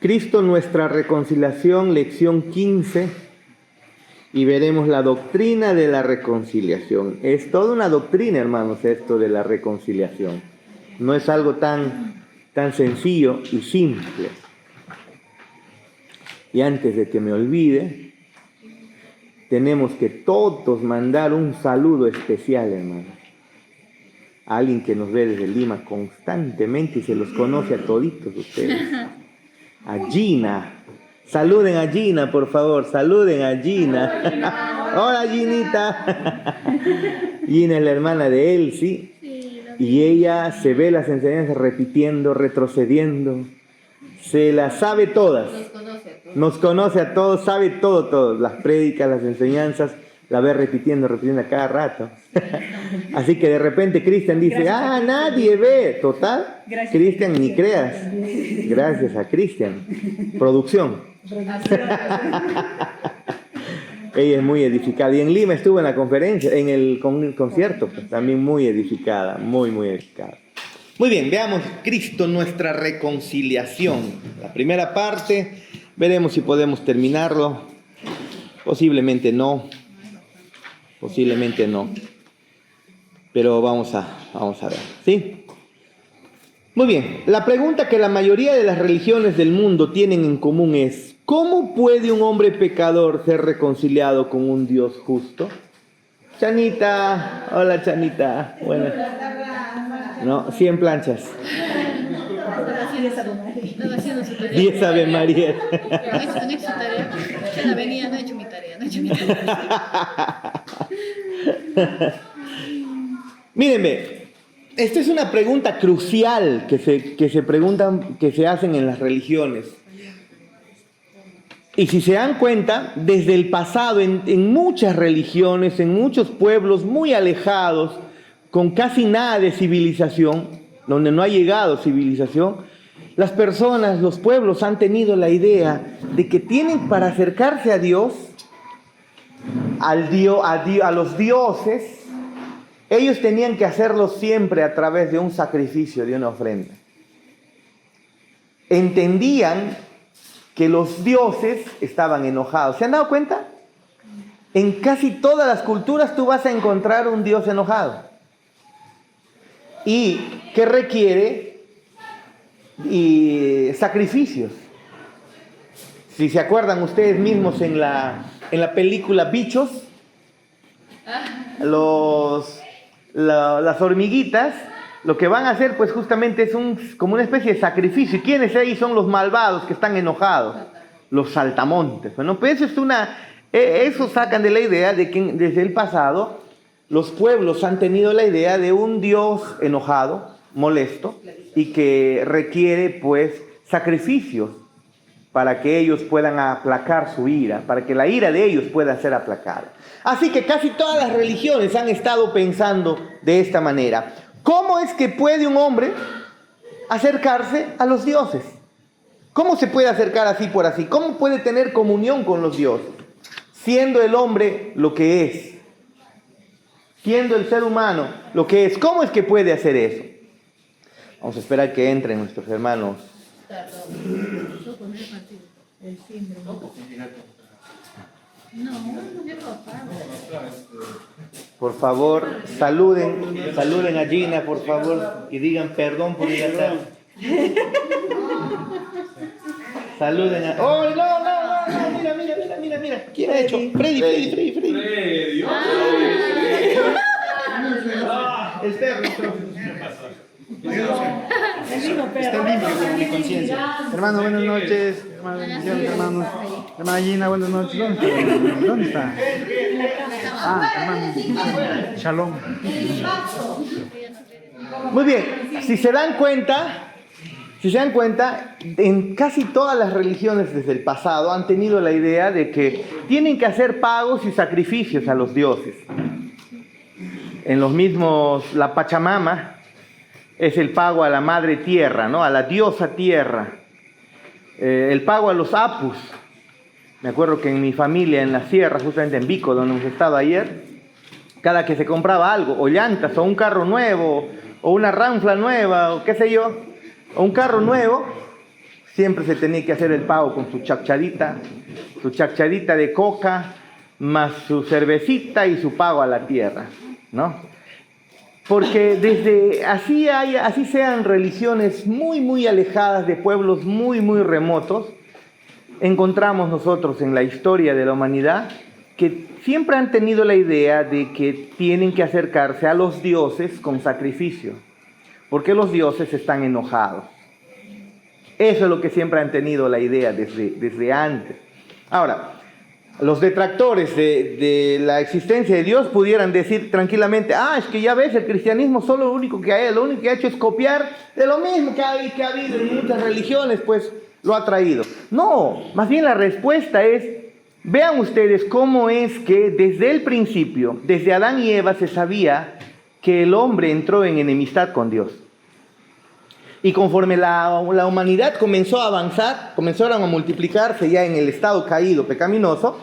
Cristo nuestra reconciliación, lección 15, y veremos la doctrina de la reconciliación. Es toda una doctrina, hermanos, esto de la reconciliación. No es algo tan sencillo y simple. Y antes de que me olvide, tenemos que todos mandar un saludo especial, hermanos, a alguien que nos ve desde Lima constantemente y se los conoce a toditos ustedes. A Gina. Saluden a Gina, por favor. Saluden a Gina. Hola, Ginita. Gina es la hermana de Elsie. Y ella se ve las enseñanzas repitiendo, retrocediendo. Se las sabe todas. Nos conoce a todos, sabe todo. Las prédicas, las enseñanzas, la ve repitiendo a cada rato. Así que de repente Cristian dice, nadie ve. Total, Cristian, ni creas. Gracias a Cristian. Producción. Ella es muy edificada. Y en Lima estuvo en la conferencia, en el concierto, pues, también muy edificada, muy edificada. Muy bien, veamos Cristo nuestra reconciliación. La primera parte, veremos si podemos terminarlo. Posiblemente no. Pero vamos a ver, ¿sí? Muy bien, la pregunta que la mayoría de las religiones del mundo tienen en común es: ¿cómo puede un hombre pecador ser reconciliado con un Dios justo? Chanita, hola Chanita, buenas. No, 100 planchas. 10 Ave María. No he hecho tarea. Ya venía, no he hecho mi tarea. Mírenme, esta es una pregunta crucial que se preguntan, que se hacen en las religiones. Y si se dan cuenta, desde el pasado, en muchas religiones, en muchos pueblos muy alejados, con casi nada de civilización, donde no ha llegado civilización, las personas, los pueblos han tenido la idea de que tienen para acercarse a Dios, a los dioses, ellos tenían que hacerlo siempre a través de un sacrificio, de una ofrenda. Entendían que los dioses estaban enojados. ¿Se han dado cuenta? En casi todas las culturas tú vas a encontrar un dios enojado. ¿Y qué requiere? Y sacrificios. Si se acuerdan ustedes mismos en la película Bichos, las hormiguitas, lo que van a hacer pues justamente es como una especie de sacrificio. ¿Y quiénes ahí son los malvados que están enojados? Los saltamontes. Bueno, pues eso sacan de la idea de que desde el pasado los pueblos han tenido la idea de un Dios enojado, molesto, y que requiere pues sacrificios para que ellos puedan aplacar su ira, para que la ira de ellos pueda ser aplacada. Así que casi todas las religiones han estado pensando de esta manera: ¿cómo es que puede un hombre acercarse a los dioses? ¿Cómo se puede acercar así por así? ¿Cómo puede tener comunión con los dioses? Siendo el hombre lo que es, siendo el ser humano lo que es, ¿cómo es que puede hacer eso? Vamos a esperar que entren nuestros hermanos. Por favor, saluden a Gina, por favor, y digan perdón por llegar tarde. Saluden a... ¡Oh, no! Mira! ¿Quién ha hecho? Freddy. El perro. Está limpio como mi conciencia. Hermano, buenas noches. Hermanos. Hermana Gina, buenas noches. ¿Dónde está? Hermano. Shalom. Muy bien, si se dan cuenta, en casi todas las religiones desde el pasado han tenido la idea de que tienen que hacer pagos y sacrificios a los dioses. En los mismos, la Pachamama es el pago a la madre tierra, ¿no? A la diosa tierra. El pago a los apus. Me acuerdo que en mi familia, en la sierra, justamente en Vico, donde hemos estado ayer, cada que se compraba algo, o llantas, o un carro nuevo, o una ranfla nueva, o qué sé yo, o un carro nuevo, Siempre se tenía que hacer el pago con su chacharita de coca, más su cervecita y su pago a la tierra, ¿no? Porque desde así sean religiones muy, muy alejadas de pueblos muy, muy remotos, encontramos nosotros en la historia de la humanidad que siempre han tenido la idea de que tienen que acercarse a los dioses con sacrificio, porque los dioses están enojados. Eso es lo que siempre han tenido la idea desde antes. Ahora, los detractores de la existencia de Dios pudieran decir tranquilamente, es que ya ves, el cristianismo lo único que ha hecho es copiar de lo mismo que ha habido en muchas religiones, pues lo ha traído. No, más bien la respuesta es, vean ustedes cómo es que desde el principio, desde Adán y Eva, se sabía que el hombre entró en enemistad con Dios. Y conforme la humanidad comenzó a avanzar, comenzaron a multiplicarse ya en el estado caído, pecaminoso,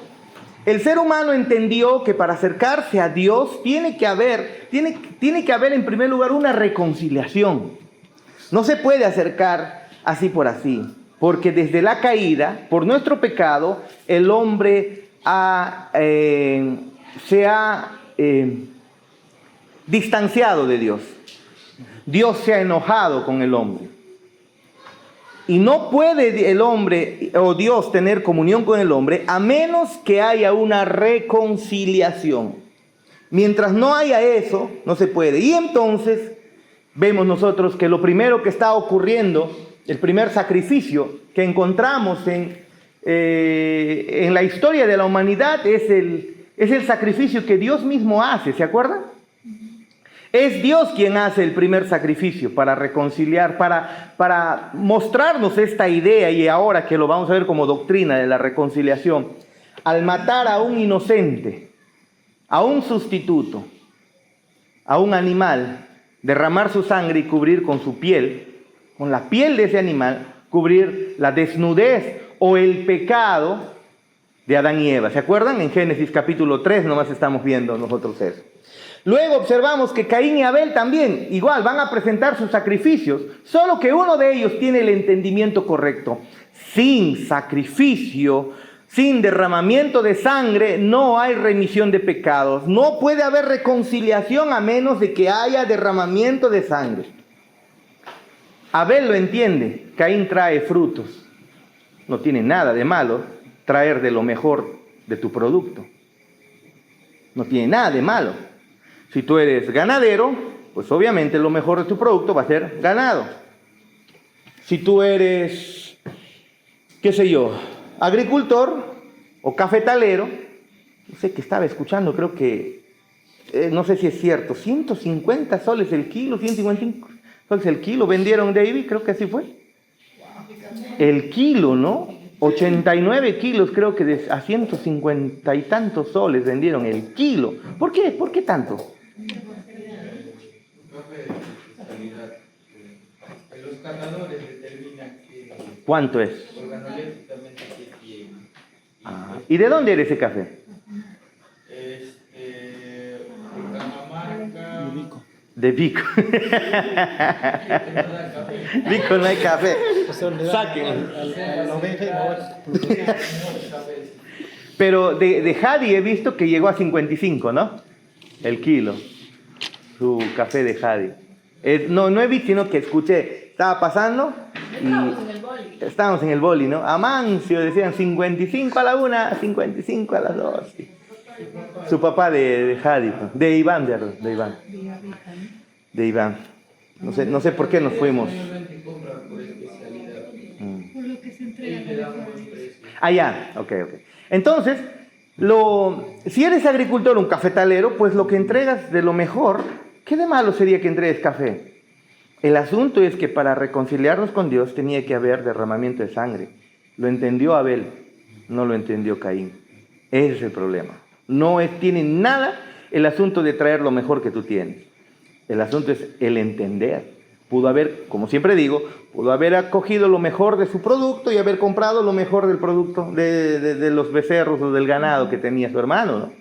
el ser humano entendió que para acercarse a Dios tiene que haber en primer lugar una reconciliación. No se puede acercar así por así, porque desde la caída, por nuestro pecado, el hombre se ha distanciado de Dios. Dios se ha enojado con el hombre. Y no puede el hombre o Dios tener comunión con el hombre a menos que haya una reconciliación. Mientras no haya eso, no se puede. Y entonces vemos nosotros que lo primero que está ocurriendo, el primer sacrificio que encontramos en la historia de la humanidad es el sacrificio que Dios mismo hace, ¿se acuerdan? Es Dios quien hace el primer sacrificio para reconciliar, para mostrarnos esta idea, y ahora que lo vamos a ver como doctrina de la reconciliación. Al matar a un inocente, a un sustituto, a un animal, derramar su sangre y cubrir con su piel, con la piel de ese animal, cubrir la desnudez o el pecado de Adán y Eva. ¿Se acuerdan? En Génesis capítulo 3 nomás estamos viendo nosotros eso. Luego observamos que Caín y Abel también, igual, van a presentar sus sacrificios, solo que uno de ellos tiene el entendimiento correcto. Sin sacrificio, sin derramamiento de sangre, no hay remisión de pecados. No puede haber reconciliación a menos de que haya derramamiento de sangre. Abel lo entiende, Caín trae frutos. No tiene nada de malo traer de lo mejor de tu producto. No tiene nada de malo. Si tú eres ganadero, pues obviamente lo mejor de tu producto va a ser ganado. Si tú eres, agricultor o cafetalero, no sé qué estaba escuchando, creo que, no sé si es cierto, 150 soles el kilo, 155 soles el kilo vendieron de ahí, creo que así fue. El kilo, ¿no? 89 kilos, creo que a 150 y tantos soles vendieron el kilo. ¿Por qué? ¿Por qué tanto? Los catadores determinan ¿Cuánto es? organolépticamente qué tiene. ¿Y de dónde era ese café? Cajamarca. De Vico. Vico no hay café. Saquen. Pero de Jadi he visto que llegó a 55, ¿no? El kilo. Su café de Jadi. No he visto, sino que escuché. Estaba pasando y estábamos en el boli, ¿no? Amancio decían 55 a la 1, 55 a las 2. Su papá de Jadi, de Iván. No sé por qué nos fuimos. Por lo que se entrega. Ya, ok. Entonces, si eres agricultor o un cafetalero, pues lo que entregas de lo mejor, ¿qué de malo sería que entregues café? El asunto es que para reconciliarnos con Dios tenía que haber derramamiento de sangre. Lo entendió Abel, no lo entendió Caín. Ese es el problema. No tiene nada el asunto de traer lo mejor que tú tienes. El asunto es el entender. Pudo haber, como siempre digo, pudo haber acogido lo mejor de su producto y haber comprado lo mejor del producto de los becerros o del ganado que tenía su hermano, ¿no?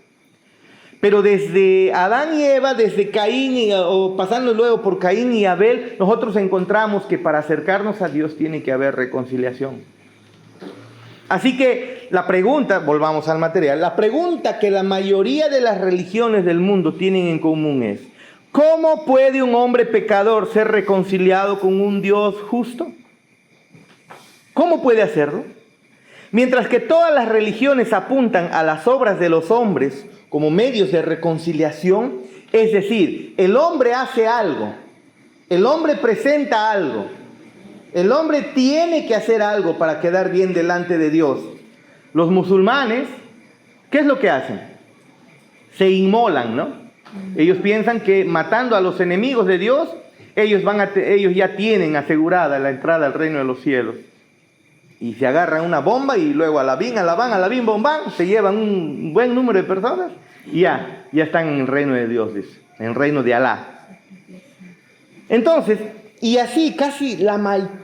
Pero desde Adán y Eva, desde Caín, o pasando luego por Caín y Abel, nosotros encontramos que para acercarnos a Dios tiene que haber reconciliación. Así que la pregunta, volvamos al material, la pregunta que la mayoría de las religiones del mundo tienen en común es: ¿cómo puede un hombre pecador ser reconciliado con un Dios justo? ¿Cómo puede hacerlo? Mientras que todas las religiones apuntan a las obras de los hombres como medios de reconciliación, es decir, el hombre hace algo, el hombre presenta algo, el hombre tiene que hacer algo para quedar bien delante de Dios. Los musulmanes, ¿qué es lo que hacen? Se inmolan, ¿no? Ellos piensan que matando a los enemigos de Dios, ellos ya tienen asegurada la entrada al reino de los cielos. Y se agarran una bomba y luego a la bim, bom, bam, se llevan un buen número de personas y ya están en el reino de Dios, dice, en el reino de Alá. Entonces, y así casi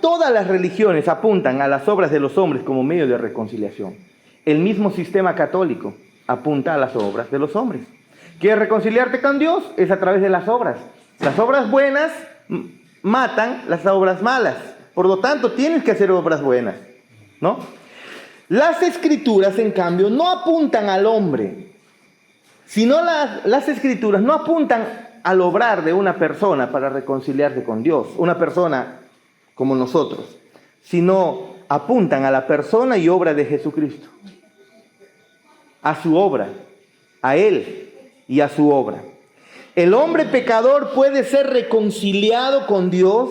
todas las religiones apuntan a las obras de los hombres como medio de reconciliación. El mismo sistema católico apunta a las obras de los hombres. ¿Quieres reconciliarte con Dios? Es a través de las obras. Las obras buenas matan las obras malas. Por lo tanto, tienes que hacer obras buenas, ¿no? Las escrituras, en cambio, no apuntan al hombre, sino las escrituras no apuntan al obrar de una persona para reconciliarse con Dios, una persona como nosotros, sino apuntan a la persona y obra de Jesucristo, a su obra, a Él y a su obra. El hombre pecador puede ser reconciliado con Dios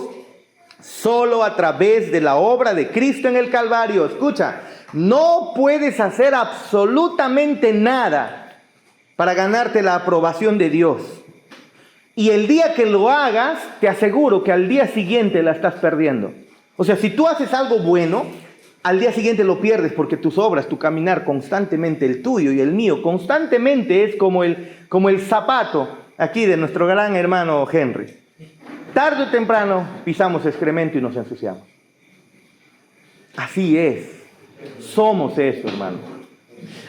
solo a través de la obra de Cristo en el Calvario. Escucha, no puedes hacer absolutamente nada para ganarte la aprobación de Dios. Y el día que lo hagas, te aseguro que al día siguiente la estás perdiendo. O sea, si tú haces algo bueno, al día siguiente lo pierdes porque tus obras, tu caminar constantemente, el tuyo y el mío, constantemente es como el zapato aquí de nuestro gran hermano Henry. Tarde o temprano pisamos excremento y nos ensuciamos. Así es. Somos eso, hermano.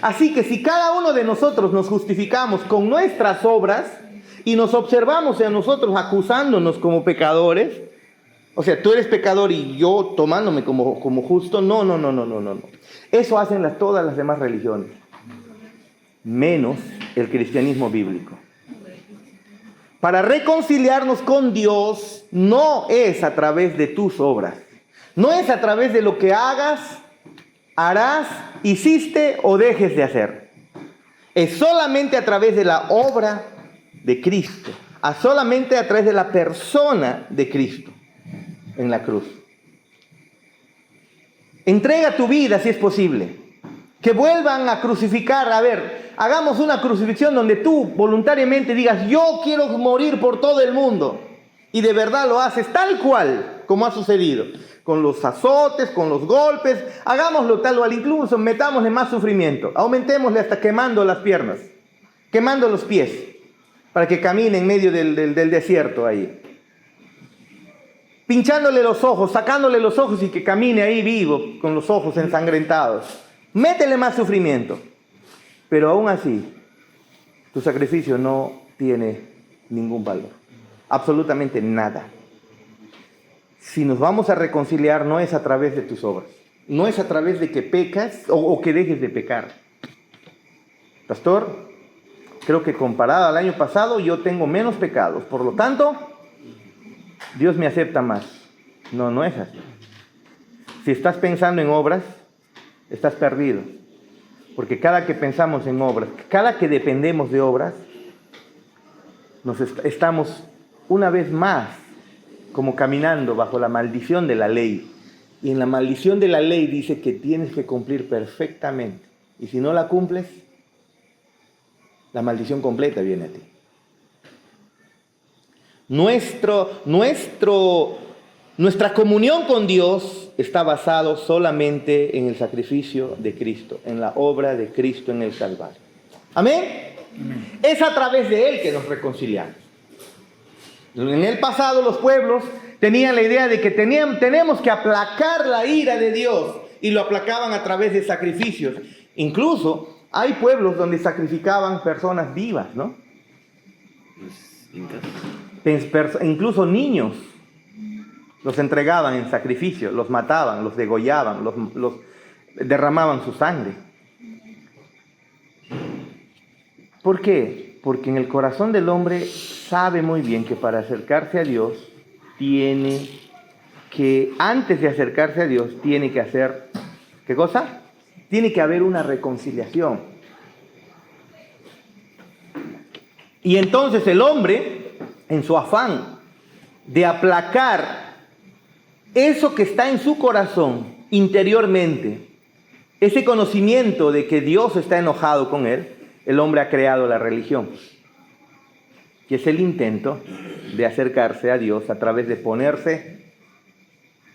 Así que si cada uno de nosotros nos justificamos con nuestras obras y nos observamos a nosotros acusándonos como pecadores, o sea, tú eres pecador y yo tomándome como justo, no. Eso hacen todas las demás religiones, menos el cristianismo bíblico. Para reconciliarnos con Dios no es a través de tus obras, no es a través de lo que hagas, harás, hiciste o dejes de hacer. Es solamente a través de la obra de Cristo, solamente a través de la persona de Cristo en la cruz. Entrega tu vida si es posible. Que vuelvan a crucificar, hagamos una crucifixión donde tú voluntariamente digas: yo quiero morir por todo el mundo. Y de verdad lo haces tal cual como ha sucedido. Con los azotes, con los golpes, hagámoslo tal cual, incluso metámosle más sufrimiento. Aumentémosle hasta quemando las piernas, quemando los pies, para que camine en medio del desierto ahí. Pinchándole los ojos, sacándole los ojos y que camine ahí vivo, con los ojos ensangrentados. Métele más sufrimiento. Pero aún así, tu sacrificio no tiene ningún valor. Absolutamente nada. Si nos vamos a reconciliar, no es a través de tus obras. No es a través de que pecas o que dejes de pecar. Pastor, creo que comparado al año pasado, yo tengo menos pecados. Por lo tanto, Dios me acepta más. No es así. Si estás pensando en obras, estás perdido. Porque cada que pensamos en obras, cada que dependemos de obras, estamos una vez más como caminando bajo la maldición de la ley. Y en la maldición de la ley dice que tienes que cumplir perfectamente. Y si no la cumples, la maldición completa viene a ti. Nuestra comunión con Dios está basado solamente en el sacrificio de Cristo, en la obra de Cristo en el Calvario. ¿Amén? Amén. Es a través de Él que nos reconciliamos. En el pasado los pueblos tenían la idea de que tenemos que aplacar la ira de Dios y lo aplacaban a través de sacrificios. Incluso Hay pueblos donde sacrificaban personas vivas, ¿no? Incluso niños los entregaban en sacrificio, los mataban, los degollaban, los derramaban su sangre. ¿Por qué? Porque en el corazón del hombre sabe muy bien que para acercarse a Dios antes de acercarse a Dios, tiene que hacer, ¿qué cosa? Tiene que haber una reconciliación. Y entonces el hombre, en su afán de aplacar eso que está en su corazón interiormente, ese conocimiento de que Dios está enojado con él, el hombre ha creado la religión, que es el intento de acercarse a Dios a través de ponerse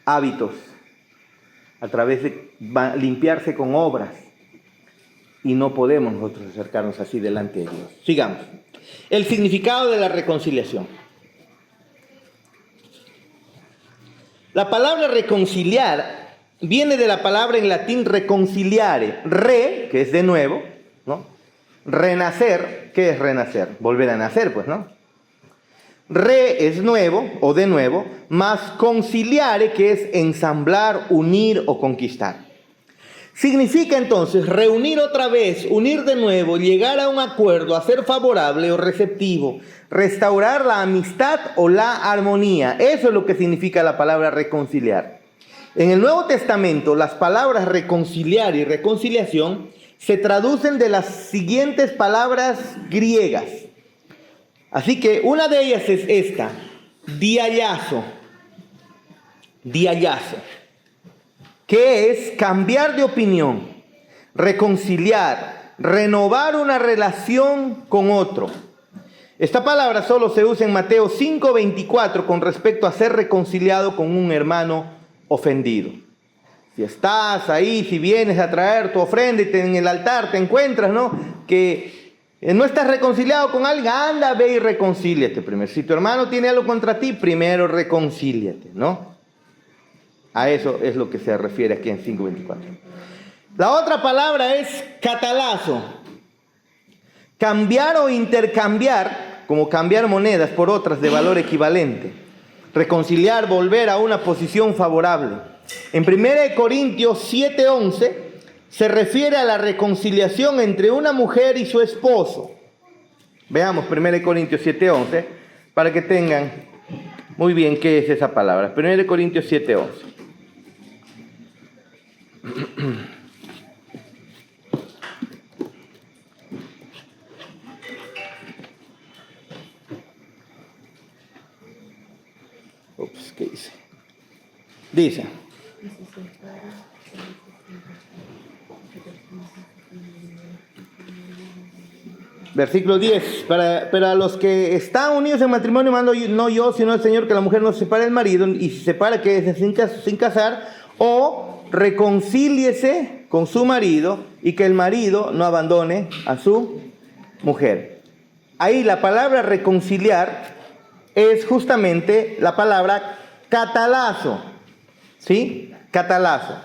hábitos, a través de limpiarse con obras. Y no podemos nosotros acercarnos así delante de Dios. Sigamos. El significado de la reconciliación. La palabra reconciliar viene de la palabra en latín reconciliare. Que es de nuevo, ¿no? Renacer, ¿qué es renacer? Volver a nacer, pues, ¿no? Es nuevo o de nuevo, más conciliare, que es ensamblar, unir o conquistar. Significa entonces reunir otra vez, unir de nuevo, llegar a un acuerdo, hacer favorable o receptivo, restaurar la amistad o la armonía. Eso es lo que significa la palabra reconciliar. En el Nuevo Testamento, las palabras reconciliar y reconciliación se traducen de las siguientes palabras griegas. Así que una de ellas es esta, diallazo, que es cambiar de opinión, reconciliar, renovar una relación con otro. Esta palabra solo se usa en Mateo 5:24 con respecto a ser reconciliado con un hermano ofendido. Si estás ahí, si vienes a traer tu ofrenda y en el altar te encuentras, ¿no? Que no estás reconciliado con alguien, anda, ve y reconcíliate primero. Si tu hermano tiene algo contra ti, primero reconcíliate, ¿no? A eso es lo que se refiere aquí en 5:24. La otra palabra es catalazo. Cambiar o intercambiar, como cambiar monedas por otras de valor equivalente. Reconciliar, volver a una posición favorable. En 1 Corintios 7:11 se refiere a la reconciliación entre una mujer y su esposo. Veamos 1 Corintios 7:11 para que tengan muy bien qué es esa palabra. 1 Corintios 7:11. ¿Qué dice? Dice. Versículo 10. Para los que están unidos en matrimonio, mando no yo, sino el Señor, que la mujer no se separe del marido, y se separa, que es sin casar, o reconcíliese con su marido, y que el marido no abandone a su mujer. Ahí la palabra reconciliar es justamente la palabra catalazo, ¿sí? Catalazo,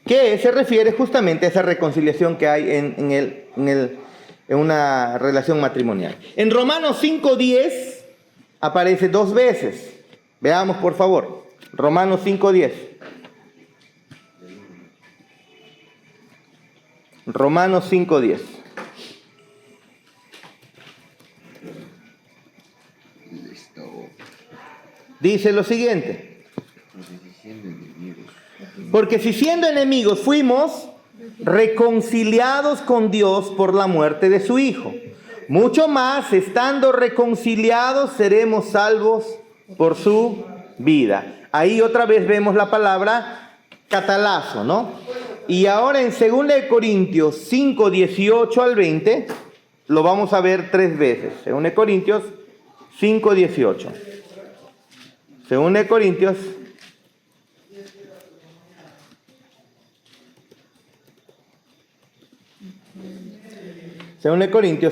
que se refiere justamente a esa reconciliación que hay en una relación matrimonial. En Romanos 5:10 aparece 2 veces. Veamos, por favor. Romanos 5:10. Romanos 5:10. Dice lo siguiente. Porque si siendo enemigos fuimos reconciliados con Dios por la muerte de su Hijo, mucho más, estando reconciliados, seremos salvos por su vida. Ahí otra vez vemos la palabra catalazo, ¿no? Y ahora en 2 Corintios 5, 18 al 20, lo vamos a ver 3 veces. 2 Corintios 5, 18. 2 Corintios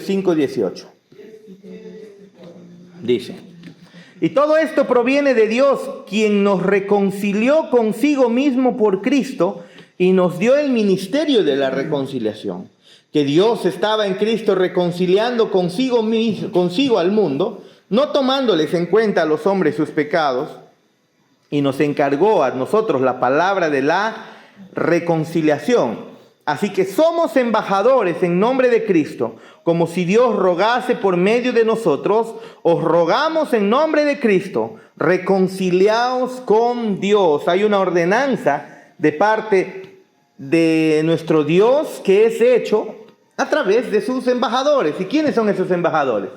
5, 18. Dice: y todo esto proviene de Dios, quien nos reconcilió consigo mismo por Cristo y nos dio el ministerio de la reconciliación, que Dios estaba en Cristo reconciliando consigo al mundo, no tomándoles en cuenta a los hombres sus pecados, y nos encargó a nosotros la palabra de la reconciliación. Así que somos embajadores en nombre de Cristo, como si Dios rogase por medio de nosotros. Os rogamos en nombre de Cristo, reconciliaos con Dios. Hay una ordenanza de parte de nuestro Dios que es hecho a través de sus embajadores. ¿Y quiénes son esos embajadores?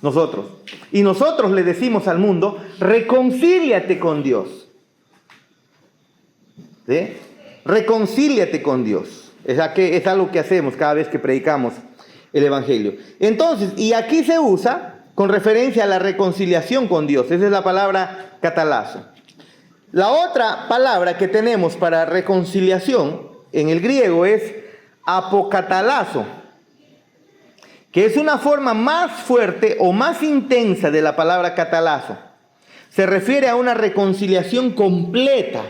Nosotros. Y nosotros le decimos al mundo, reconcíliate con Dios. ¿Sí? Reconcíliate con Dios. Es algo que hacemos cada vez que predicamos el Evangelio. Entonces, y aquí se usa con referencia a la reconciliación con Dios. Esa es la palabra catalazo. La otra palabra que tenemos para reconciliación en el griego es apocatalazo, que es una forma más fuerte o más intensa de la palabra catalazo. Se refiere a una reconciliación completa.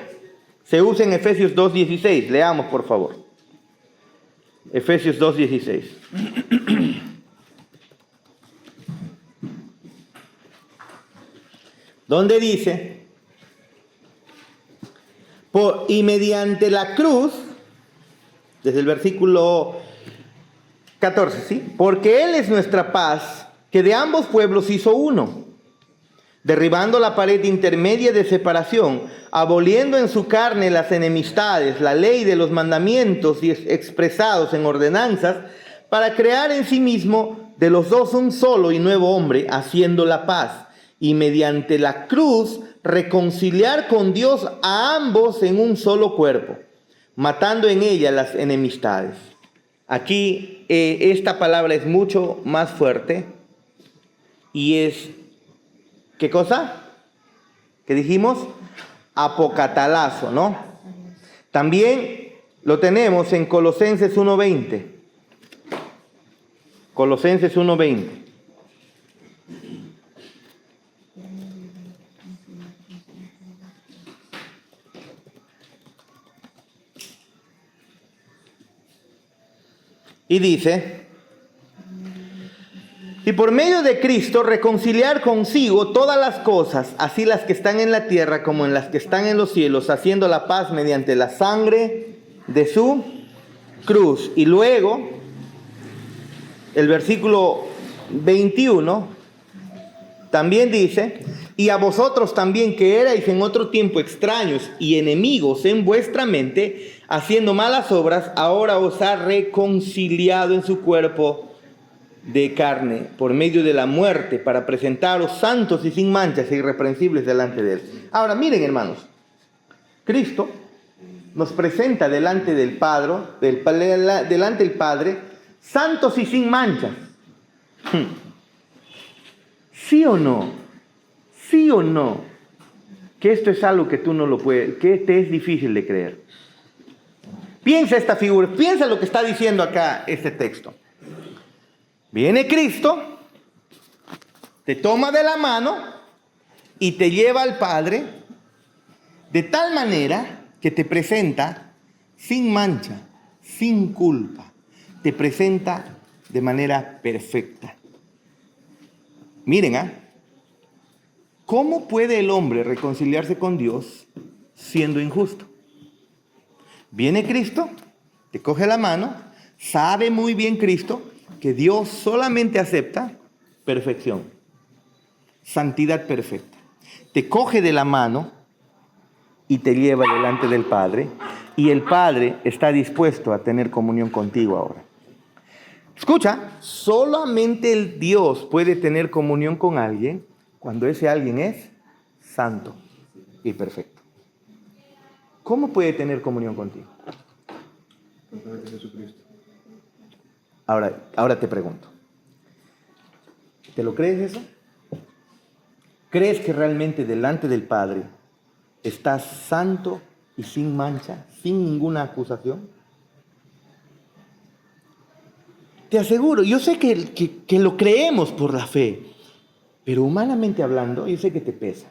Se usa en Efesios 2:16. Leamos, por favor. Efesios 2:16. Donde dice, y mediante la cruz, desde el versículo 14, ¿sí? Porque Él es nuestra paz, que de ambos pueblos hizo uno, derribando la pared intermedia de separación, aboliendo en su carne las enemistades, la ley de los mandamientos y expresados en ordenanzas, para crear en sí mismo de los dos un solo y nuevo hombre, haciendo la paz, y mediante la cruz reconciliar con Dios a ambos en un solo cuerpo, matando en ella las enemistades. Aquí esta palabra es mucho más fuerte y es, ¿qué cosa? ¿Qué dijimos? Apocatalazo, ¿no? También lo tenemos en Colosenses 1:20. Colosenses 1:20. Y dice, y por medio de Cristo reconciliar consigo todas las cosas, así las que están en la tierra como en las que están en los cielos, haciendo la paz mediante la sangre de su cruz. Y luego, el versículo 21 también dice, y a vosotros también que erais en otro tiempo extraños y enemigos en vuestra mente, haciendo malas obras, ahora os ha reconciliado en su cuerpo de carne por medio de la muerte, para presentaros santos y sin manchas e irreprensibles delante de Él. Ahora miren, hermanos, Cristo nos presenta delante del Padre, delante del Padre, santos y sin manchas. ¿Sí o no? ¿Sí o no? Que esto es algo que tú no lo puedes, que te es difícil de creer. Piensa esta figura, piensa lo que está diciendo acá este texto. Viene Cristo, te toma de la mano y te lleva al Padre de tal manera que te presenta sin mancha, sin culpa. Te presenta de manera perfecta. Miren, ¿cómo puede el hombre reconciliarse con Dios siendo injusto? Viene Cristo, te coge la mano, sabe muy bien Cristo que Dios solamente acepta perfección, santidad perfecta. Te coge de la mano y te lleva delante del Padre, y el Padre está dispuesto a tener comunión contigo ahora. Escucha, solamente el Dios puede tener comunión con alguien cuando ese alguien es santo y perfecto. ¿Cómo puede tener comunión contigo? Ahora te pregunto, ¿te lo crees eso? ¿Crees que realmente delante del Padre estás santo y sin mancha, sin ninguna acusación? Te aseguro, yo sé que lo creemos por la fe, pero humanamente hablando, yo sé que te pesa.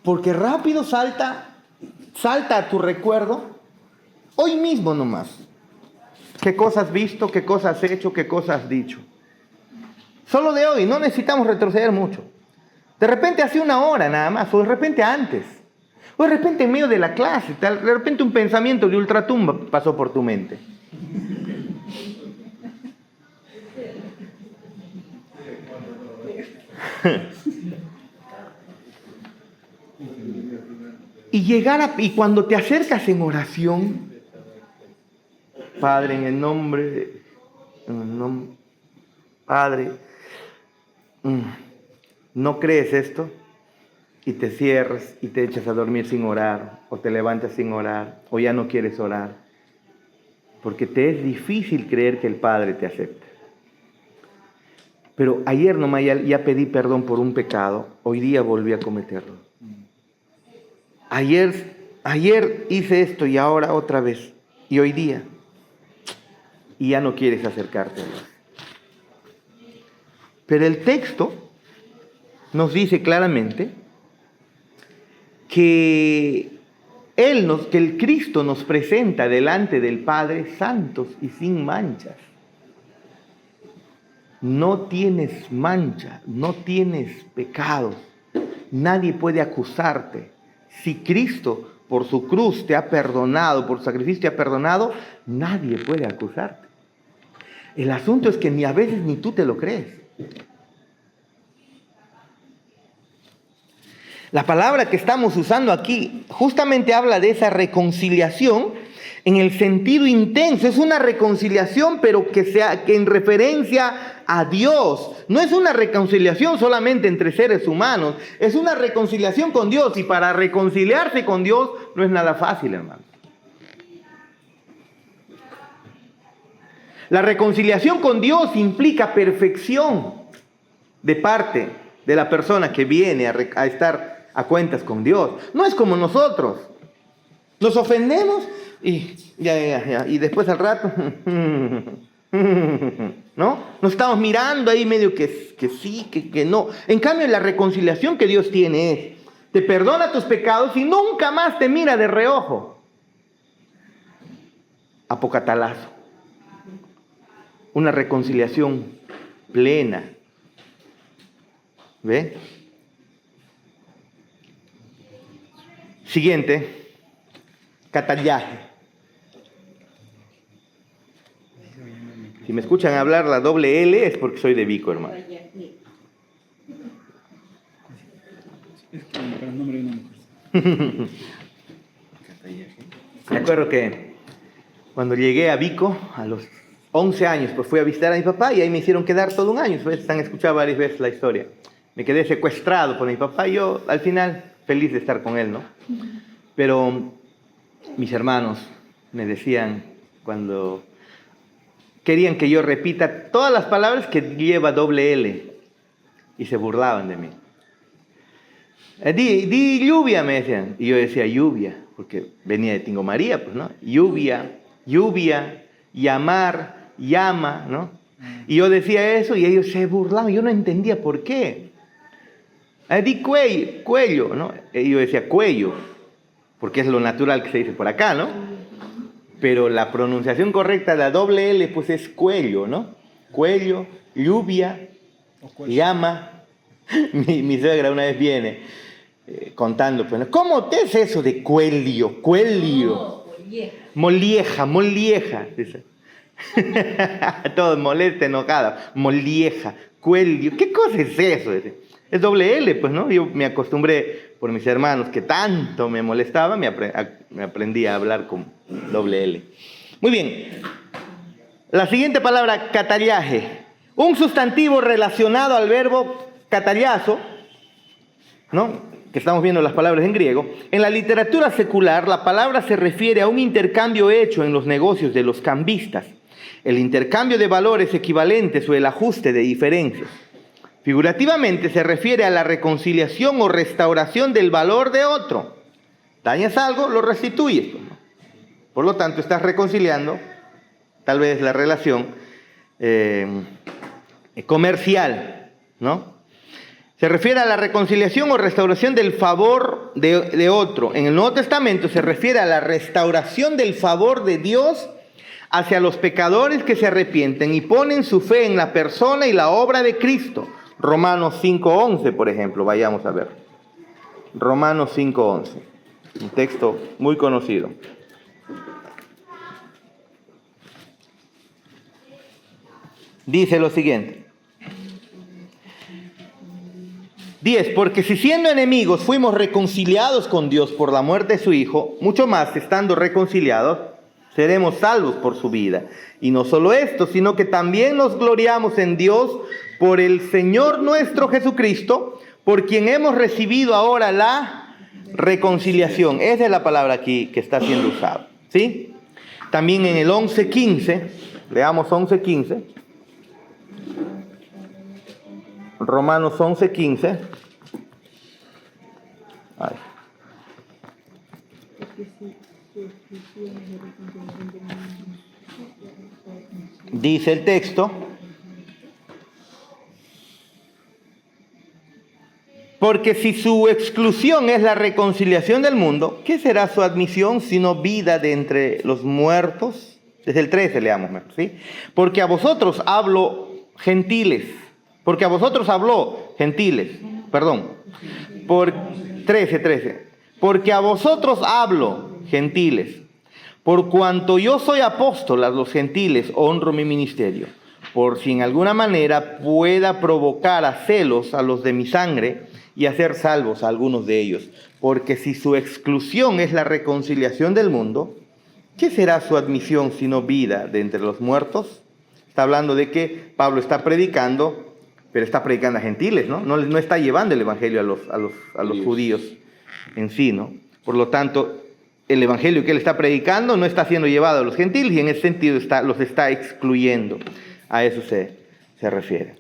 Porque rápido salta a tu recuerdo, hoy mismo nomás, ¿Qué cosa has visto? ¿Qué cosa has hecho? ¿Qué cosa has dicho? Solo de hoy, no necesitamos retroceder mucho. De repente hace una hora nada más, o de repente antes, o de repente en medio de la clase, de repente un pensamiento de ultratumba pasó por tu mente. Y cuando te acercas en oración, Padre, en el nombre, Padre, no crees esto y te cierras y te echas a dormir sin orar, o te levantas sin orar, o ya no quieres orar, porque te es difícil creer que el Padre te acepte. Pero ayer nomás ya pedí perdón por un pecado, hoy día volví a cometerlo. Ayer hice esto y ahora otra vez, y hoy día, y ya no quieres acercarte a Dios. Pero el texto nos dice claramente que el Cristo nos presenta delante del Padre santos y sin manchas. No tienes mancha, no tienes pecados, nadie puede acusarte. Si Cristo por su cruz te ha perdonado, por su sacrificio te ha perdonado, nadie puede acusarte. El asunto es que ni a veces ni tú te lo crees. La palabra que estamos usando aquí justamente habla de esa reconciliación en el sentido intenso. Es una reconciliación, pero que en referencia a Dios. No es una reconciliación solamente entre seres humanos, es una reconciliación con Dios. Y para reconciliarse con Dios no es nada fácil, hermano. La reconciliación con Dios implica perfección de parte de la persona que viene a estar a cuentas con Dios. No es como nosotros. Nos ofendemos y ya. Y después al rato, ¿no? Nos estamos mirando ahí medio que sí, que no. En cambio, la reconciliación que Dios tiene es, te perdona tus pecados y nunca más te mira de reojo. Apocatalazo. Una reconciliación plena. ¿Ve? Siguiente, catallaje. Si me escuchan hablar la doble L es porque soy de Vico, hermano. Me acuerdo que cuando llegué a Vico, a los 11 años, pues fui a visitar a mi papá y ahí me hicieron quedar todo un año. Ustedes han escuchado varias veces la historia. Me quedé secuestrado por mi papá y yo, al final, feliz de estar con él, ¿no? Pero mis hermanos me decían cuando querían que yo repita todas las palabras que lleva doble L y se burlaban de mí. Di lluvia, me decían. Y yo decía lluvia, porque venía de Tingo María, pues, ¿no? Lluvia, llamar, llama, ¿no? Y yo decía eso y ellos se burlaban. Yo no entendía por qué. Di cuello, ¿no? Y yo decía cuello, porque es lo natural que se dice por acá, ¿no? Pero la pronunciación correcta de la doble L, pues es cuello, ¿no? Cuello, lluvia, llama. Mi suegra una vez viene contando, pues, ¿cómo te es eso de cuello? Molieja. Dice. Todo molesta, enojada. Molieja, cuello. ¿Qué cosa es eso? Dice. Es doble L, pues, ¿no? Yo me acostumbré por mis hermanos que tanto me molestaba, me aprendí a hablar con doble L. Muy bien. La siguiente palabra, catallaje. Un sustantivo relacionado al verbo catallazo, ¿no? Que estamos viendo las palabras en griego. En la literatura secular, la palabra se refiere a un intercambio hecho en los negocios de los cambistas. El intercambio de valores equivalentes o el ajuste de diferencias. Figurativamente se refiere a la reconciliación o restauración del valor de otro. Dañas algo, lo restituyes, ¿no? Por lo tanto, estás reconciliando tal vez la relación comercial, ¿no? Se refiere a la reconciliación o restauración del favor de otro. En el Nuevo Testamento se refiere a la restauración del favor de Dios hacia los pecadores que se arrepienten y ponen su fe en la persona y la obra de Cristo. Romanos 5:11, por ejemplo, vayamos a ver. Romanos 5:11, un texto muy conocido. Dice lo siguiente. 10. Porque si siendo enemigos fuimos reconciliados con Dios por la muerte de su Hijo, mucho más, estando reconciliados, seremos salvos por su vida. Y no solo esto, sino que también nos gloriamos en Dios por el Señor nuestro Jesucristo, por quien hemos recibido ahora la reconciliación. Esa es la palabra aquí que está siendo usada, ¿sí? También en el 11:15, leamos 11:15. Romanos 11:15. Ay. Dice el texto: porque si su exclusión es la reconciliación del mundo, ¿qué será su admisión sino vida de entre los muertos? Desde el 13 leamos, ¿sí? Porque a vosotros hablo gentiles. Porque a vosotros habló gentiles. Perdón. Por 13. Porque a vosotros hablo gentiles. Por cuanto yo soy apóstol a los gentiles, honro mi ministerio. Por si en alguna manera pueda provocar a celos a los de mi sangre y hacer salvos a algunos de ellos. Porque si su exclusión es la reconciliación del mundo, ¿qué será su admisión sino vida de entre los muertos? Está hablando de que Pablo está predicando, pero está predicando a gentiles, ¿no? No está llevando el evangelio a los judíos en sí, ¿no? Por lo tanto, el evangelio que él está predicando no está siendo llevado a los gentiles y en ese sentido los está excluyendo. A eso se refiere.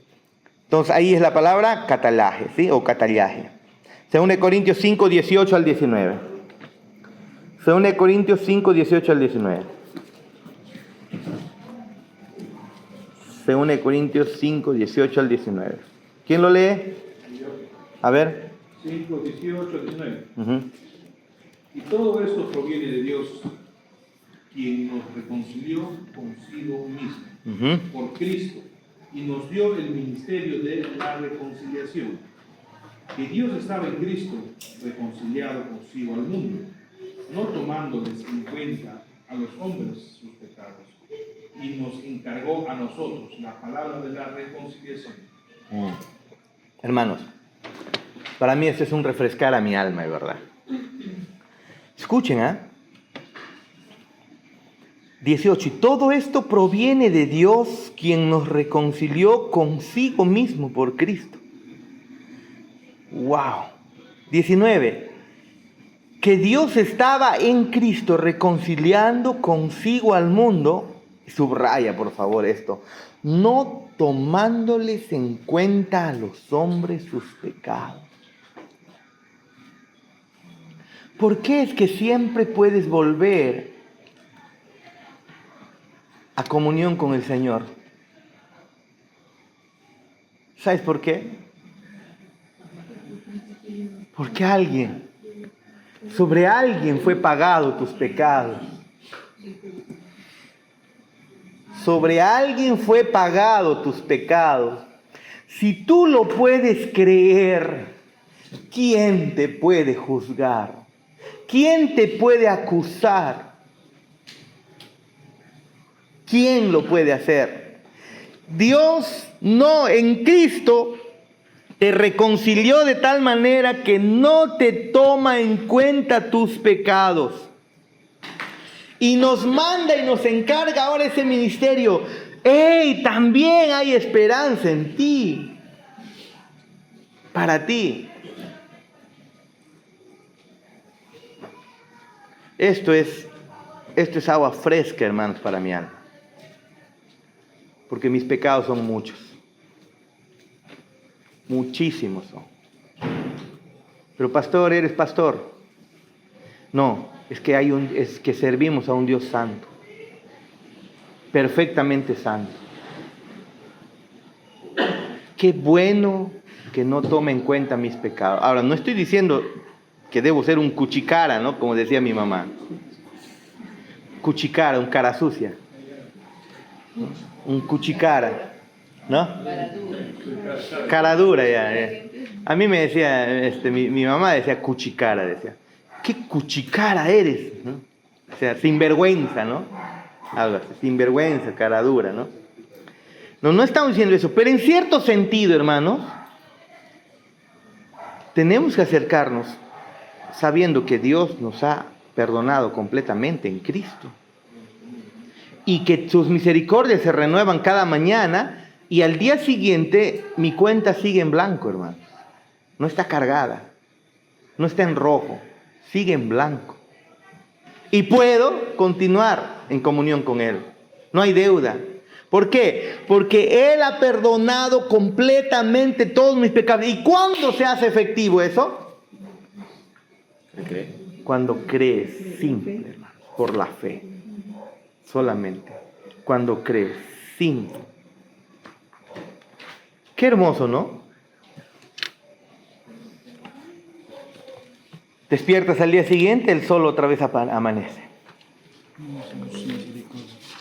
Entonces ahí es la palabra catalaje, ¿sí? O catalaje. 2 Corintios 5, 18 al 19. 2 Corintios 5, 18 al 19. 2 Corintios 5, 18 al 19. ¿Quién lo lee? A ver. 5, 18 al 19. Uh-huh. Y todo esto proviene de Dios, quien nos reconcilió consigo mismo, por Cristo, y nos dio el ministerio de la reconciliación. Que Dios estaba en Cristo, reconciliado consigo al mundo, no tomándoles en cuenta a los hombres sus pecados, y nos encargó a nosotros la palabra de la reconciliación. Hermanos, para mí esto es un refrescar a mi alma, de verdad. Escuchen, 18. Y todo esto proviene de Dios, quien nos reconcilió consigo mismo por Cristo. ¡Wow! 19. Que Dios estaba en Cristo reconciliando consigo al mundo. Subraya, por favor, esto. No tomándoles en cuenta a los hombres sus pecados. ¿Por qué es que siempre puedes volver a comunión con el Señor? ¿Sabes por qué? Porque sobre alguien fue pagado tus pecados. Sobre alguien fue pagado tus pecados. Si tú lo puedes creer, ¿quién te puede juzgar? ¿Quién te puede acusar? ¿Quién lo puede hacer? Dios no, en Cristo te reconcilió de tal manera que no te toma en cuenta tus pecados. Y nos manda y nos encarga ahora ese ministerio. ¡Ey! También hay esperanza en ti. Para ti. Esto es agua fresca, hermanos, para mi alma. Porque mis pecados son muchos. Muchísimos son. Pero pastor, ¿eres pastor? No, es que servimos a un Dios santo. Perfectamente santo. Qué bueno que no tome en cuenta mis pecados. Ahora, no estoy diciendo que debo ser un cuchicara, ¿no? Como decía mi mamá. Cuchicara, un cara sucia. Un cuchicara, ¿no? Cara dura ya. A mí me decía, mi mamá decía cuchicara, decía. ¿Qué cuchicara eres? ¿No? O sea, sinvergüenza, ¿no? Algo así, sinvergüenza, cara dura, ¿no? No estamos diciendo eso, pero en cierto sentido, hermanos, tenemos que acercarnos sabiendo que Dios nos ha perdonado completamente en Cristo y que sus misericordias se renuevan cada mañana y al día siguiente mi cuenta sigue en blanco, hermanos. No está cargada, no está en rojo, sigue en blanco. Y puedo continuar en comunión con Él. No hay deuda. ¿Por qué? Porque Él ha perdonado completamente todos mis pecados. ¿Y cuándo se hace efectivo eso? Cuando crees, simple, hermano, por la fe. Solamente. Cuando crees, simple. Qué hermoso, ¿no? Despiertas al día siguiente, el sol otra vez amanece.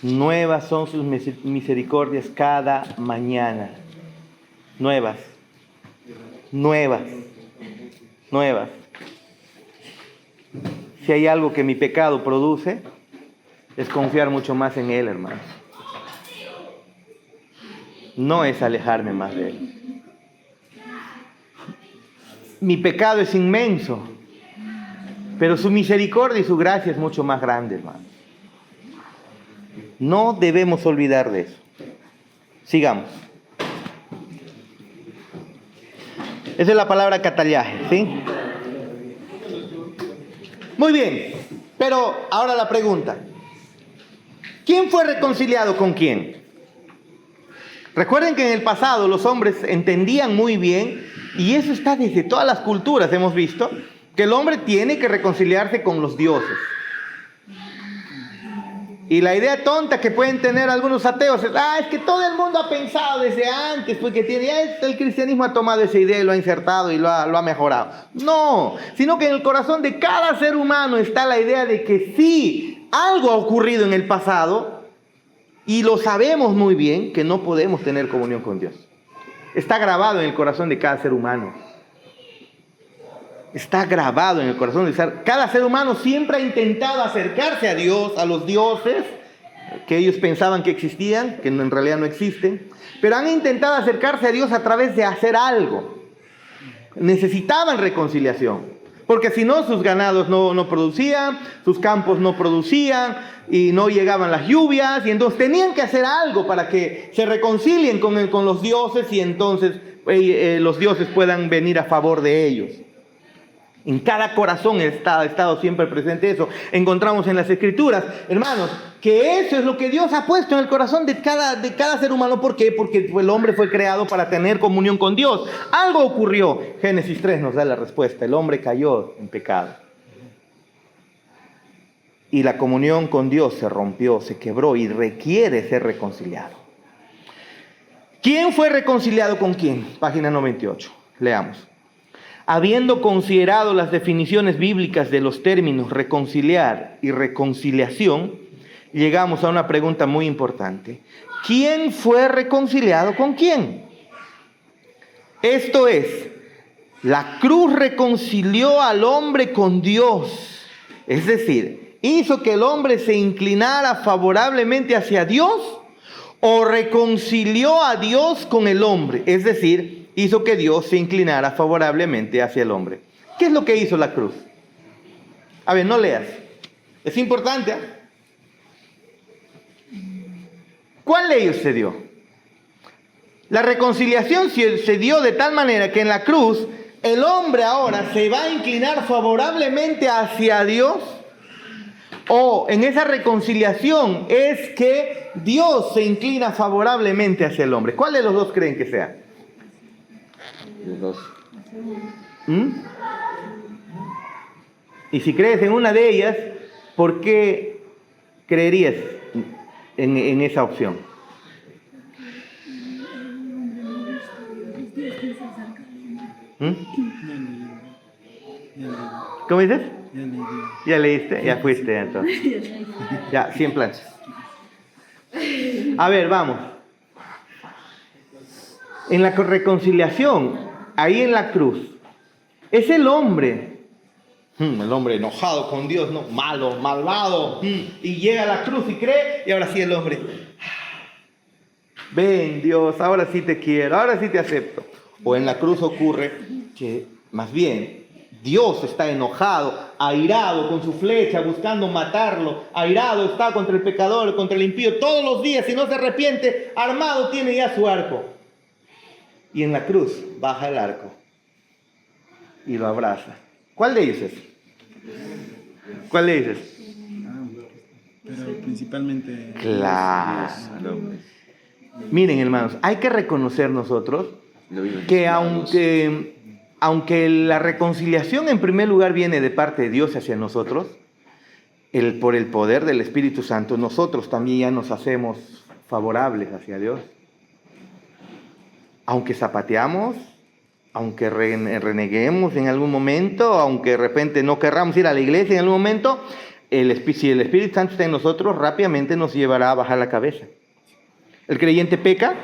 Nuevas son sus misericordias cada mañana. Nuevas. Nuevas. Nuevas. Si hay algo que mi pecado produce, es confiar mucho más en Él, hermano. No es alejarme más de Él. Mi pecado es inmenso, pero su misericordia y su gracia es mucho más grande, hermano. No debemos olvidar de eso. Sigamos. Esa es la palabra catalaje, ¿sí? Muy bien, pero ahora la pregunta. ¿Quién fue reconciliado con quién? Recuerden que en el pasado los hombres entendían muy bien, y eso está desde todas las culturas, hemos visto, que el hombre tiene que reconciliarse con los dioses. Y la idea tonta que pueden tener algunos ateos es que todo el mundo ha pensado desde antes, porque el cristianismo ha tomado esa idea y lo ha insertado y lo ha mejorado. No, sino que en el corazón de cada ser humano está la idea de que sí, algo ha ocurrido en el pasado y lo sabemos muy bien que no podemos tener comunión con Dios. Está grabado en el corazón de cada ser humano. Está grabado en el corazón de cada ser humano. Siempre ha intentado acercarse a Dios, a los dioses que ellos pensaban que existían, que en realidad no existen, pero han intentado acercarse a Dios a través de hacer algo. Necesitaban reconciliación, porque si no, sus ganados no producían, sus campos no producían y no llegaban las lluvias, y entonces tenían que hacer algo para que se reconcilien con los dioses y entonces los dioses puedan venir a favor de ellos. En cada corazón ha estado siempre presente eso. Encontramos en las Escrituras, hermanos, que eso es lo que Dios ha puesto en el corazón de cada ser humano. ¿Por qué? Porque el hombre fue creado para tener comunión con Dios. Algo ocurrió. Génesis 3 nos da la respuesta. El hombre cayó en pecado. Y la comunión con Dios se rompió, se quebró y requiere ser reconciliado. ¿Quién fue reconciliado con quién? Página 98. Leamos. Habiendo considerado las definiciones bíblicas de los términos reconciliar y reconciliación, llegamos a una pregunta muy importante. ¿Quién fue reconciliado con quién? Esto es, la cruz reconcilió al hombre con Dios. Es decir, hizo que el hombre se inclinara favorablemente hacia Dios, o reconcilió a Dios con el hombre. Es decir, hizo que Dios se inclinara favorablemente hacia el hombre. ¿Qué es lo que hizo la cruz? A ver, no leas. Es importante. ¿Cuál ley se dio? La reconciliación se dio de tal manera que en la cruz el hombre ahora se va a inclinar favorablemente hacia Dios. O en esa reconciliación es que Dios se inclina favorablemente hacia el hombre. ¿Cuál de los dos creen que sea? Los dos. Y si crees en una de ellas, ¿por qué creerías en esa opción? ¿Cómo dices? Ya leíste, ya fuiste entonces. Ya, 100 planchas. A ver, vamos. En la reconciliación, ahí en la cruz, es el hombre enojado con Dios, ¿no? Malo, malvado, y llega a la cruz y cree, y ahora sí el hombre, ven Dios, ahora sí te quiero, ahora sí te acepto. O en la cruz ocurre que más bien Dios está enojado, airado con su flecha, buscando matarlo, airado está contra el pecador, contra el impío, todos los días, si no se arrepiente, armado tiene ya su arco. Y en la cruz baja el arco y lo abraza. ¿Cuál de ellos es? ¿Cuál de ellos es? Pero principalmente... Claro. Miren, hermanos, hay que reconocer nosotros que aunque la reconciliación en primer lugar viene de parte de Dios hacia nosotros, por el poder del Espíritu Santo, nosotros también ya nos hacemos favorables hacia Dios. Aunque zapateamos, aunque reneguemos en algún momento, aunque de repente no querramos ir a la iglesia en algún momento, si el Espíritu Santo está en nosotros, rápidamente nos llevará a bajar la cabeza. ¿El creyente peca?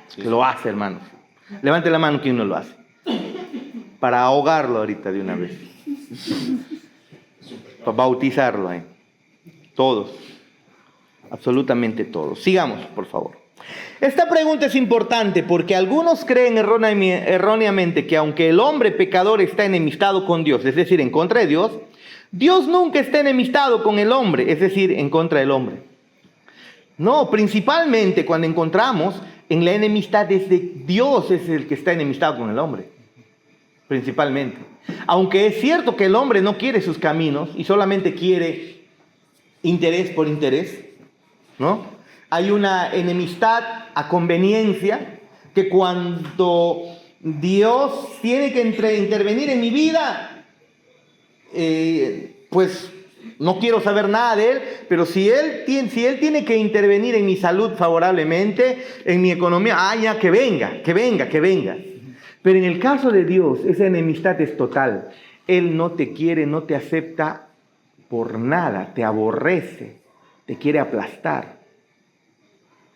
Sí. Lo hace, hermanos. Levante la mano quien no lo hace. Para ahogarlo ahorita de una vez. Para bautizarlo ahí. Todos. Absolutamente todos. Sigamos, por favor. Esta pregunta es importante porque algunos creen erróneamente que aunque el hombre pecador está enemistado con Dios, es decir, en contra de Dios, Dios nunca está enemistado con el hombre, es decir, en contra del hombre. No, principalmente cuando encontramos en la enemistad desde Dios es el que está enemistado con el hombre. Principalmente. Aunque es cierto que el hombre no quiere sus caminos y solamente quiere interés por interés, ¿no? Hay una enemistad a conveniencia que cuando Dios tiene que intervenir en mi vida, pues no quiero saber nada de Él, pero si Él tiene que intervenir en mi salud favorablemente, en mi economía, ya que venga. Pero en el caso de Dios, esa enemistad es total. Él no te quiere, no te acepta por nada, te aborrece, te quiere aplastar.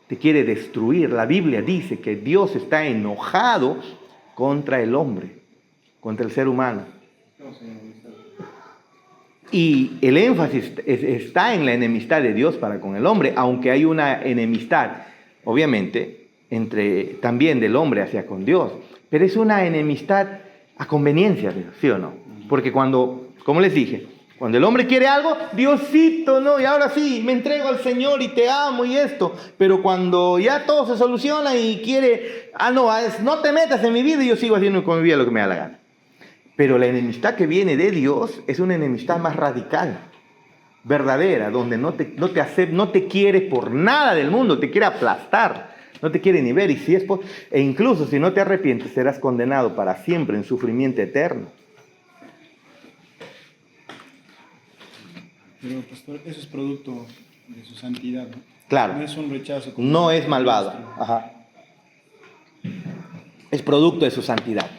Te quiere destruir. La Biblia dice que Dios está enojado contra el hombre, contra el ser humano. Y el énfasis está en la enemistad de Dios para con el hombre, aunque hay una enemistad, obviamente, también del hombre hacia con Dios. Pero es una enemistad a conveniencia, ¿sí o no? Porque como les dije, cuando el hombre quiere algo, Diosito, ¿no? Y ahora sí, me entrego al Señor y te amo y esto. Pero cuando ya todo se soluciona y quiere, no te metas en mi vida y yo sigo haciendo con mi vida lo que me da la gana. Pero la enemistad que viene de Dios es una enemistad más radical, verdadera, donde no te quiere por nada del mundo, te quiere aplastar, no te quiere ni ver. E incluso si no te arrepientes, serás condenado para siempre en sufrimiento eterno. Pero, pastor, eso es producto de su santidad, ¿no? Claro. No es un rechazo. No es malvado. Ajá. Es producto de su santidad.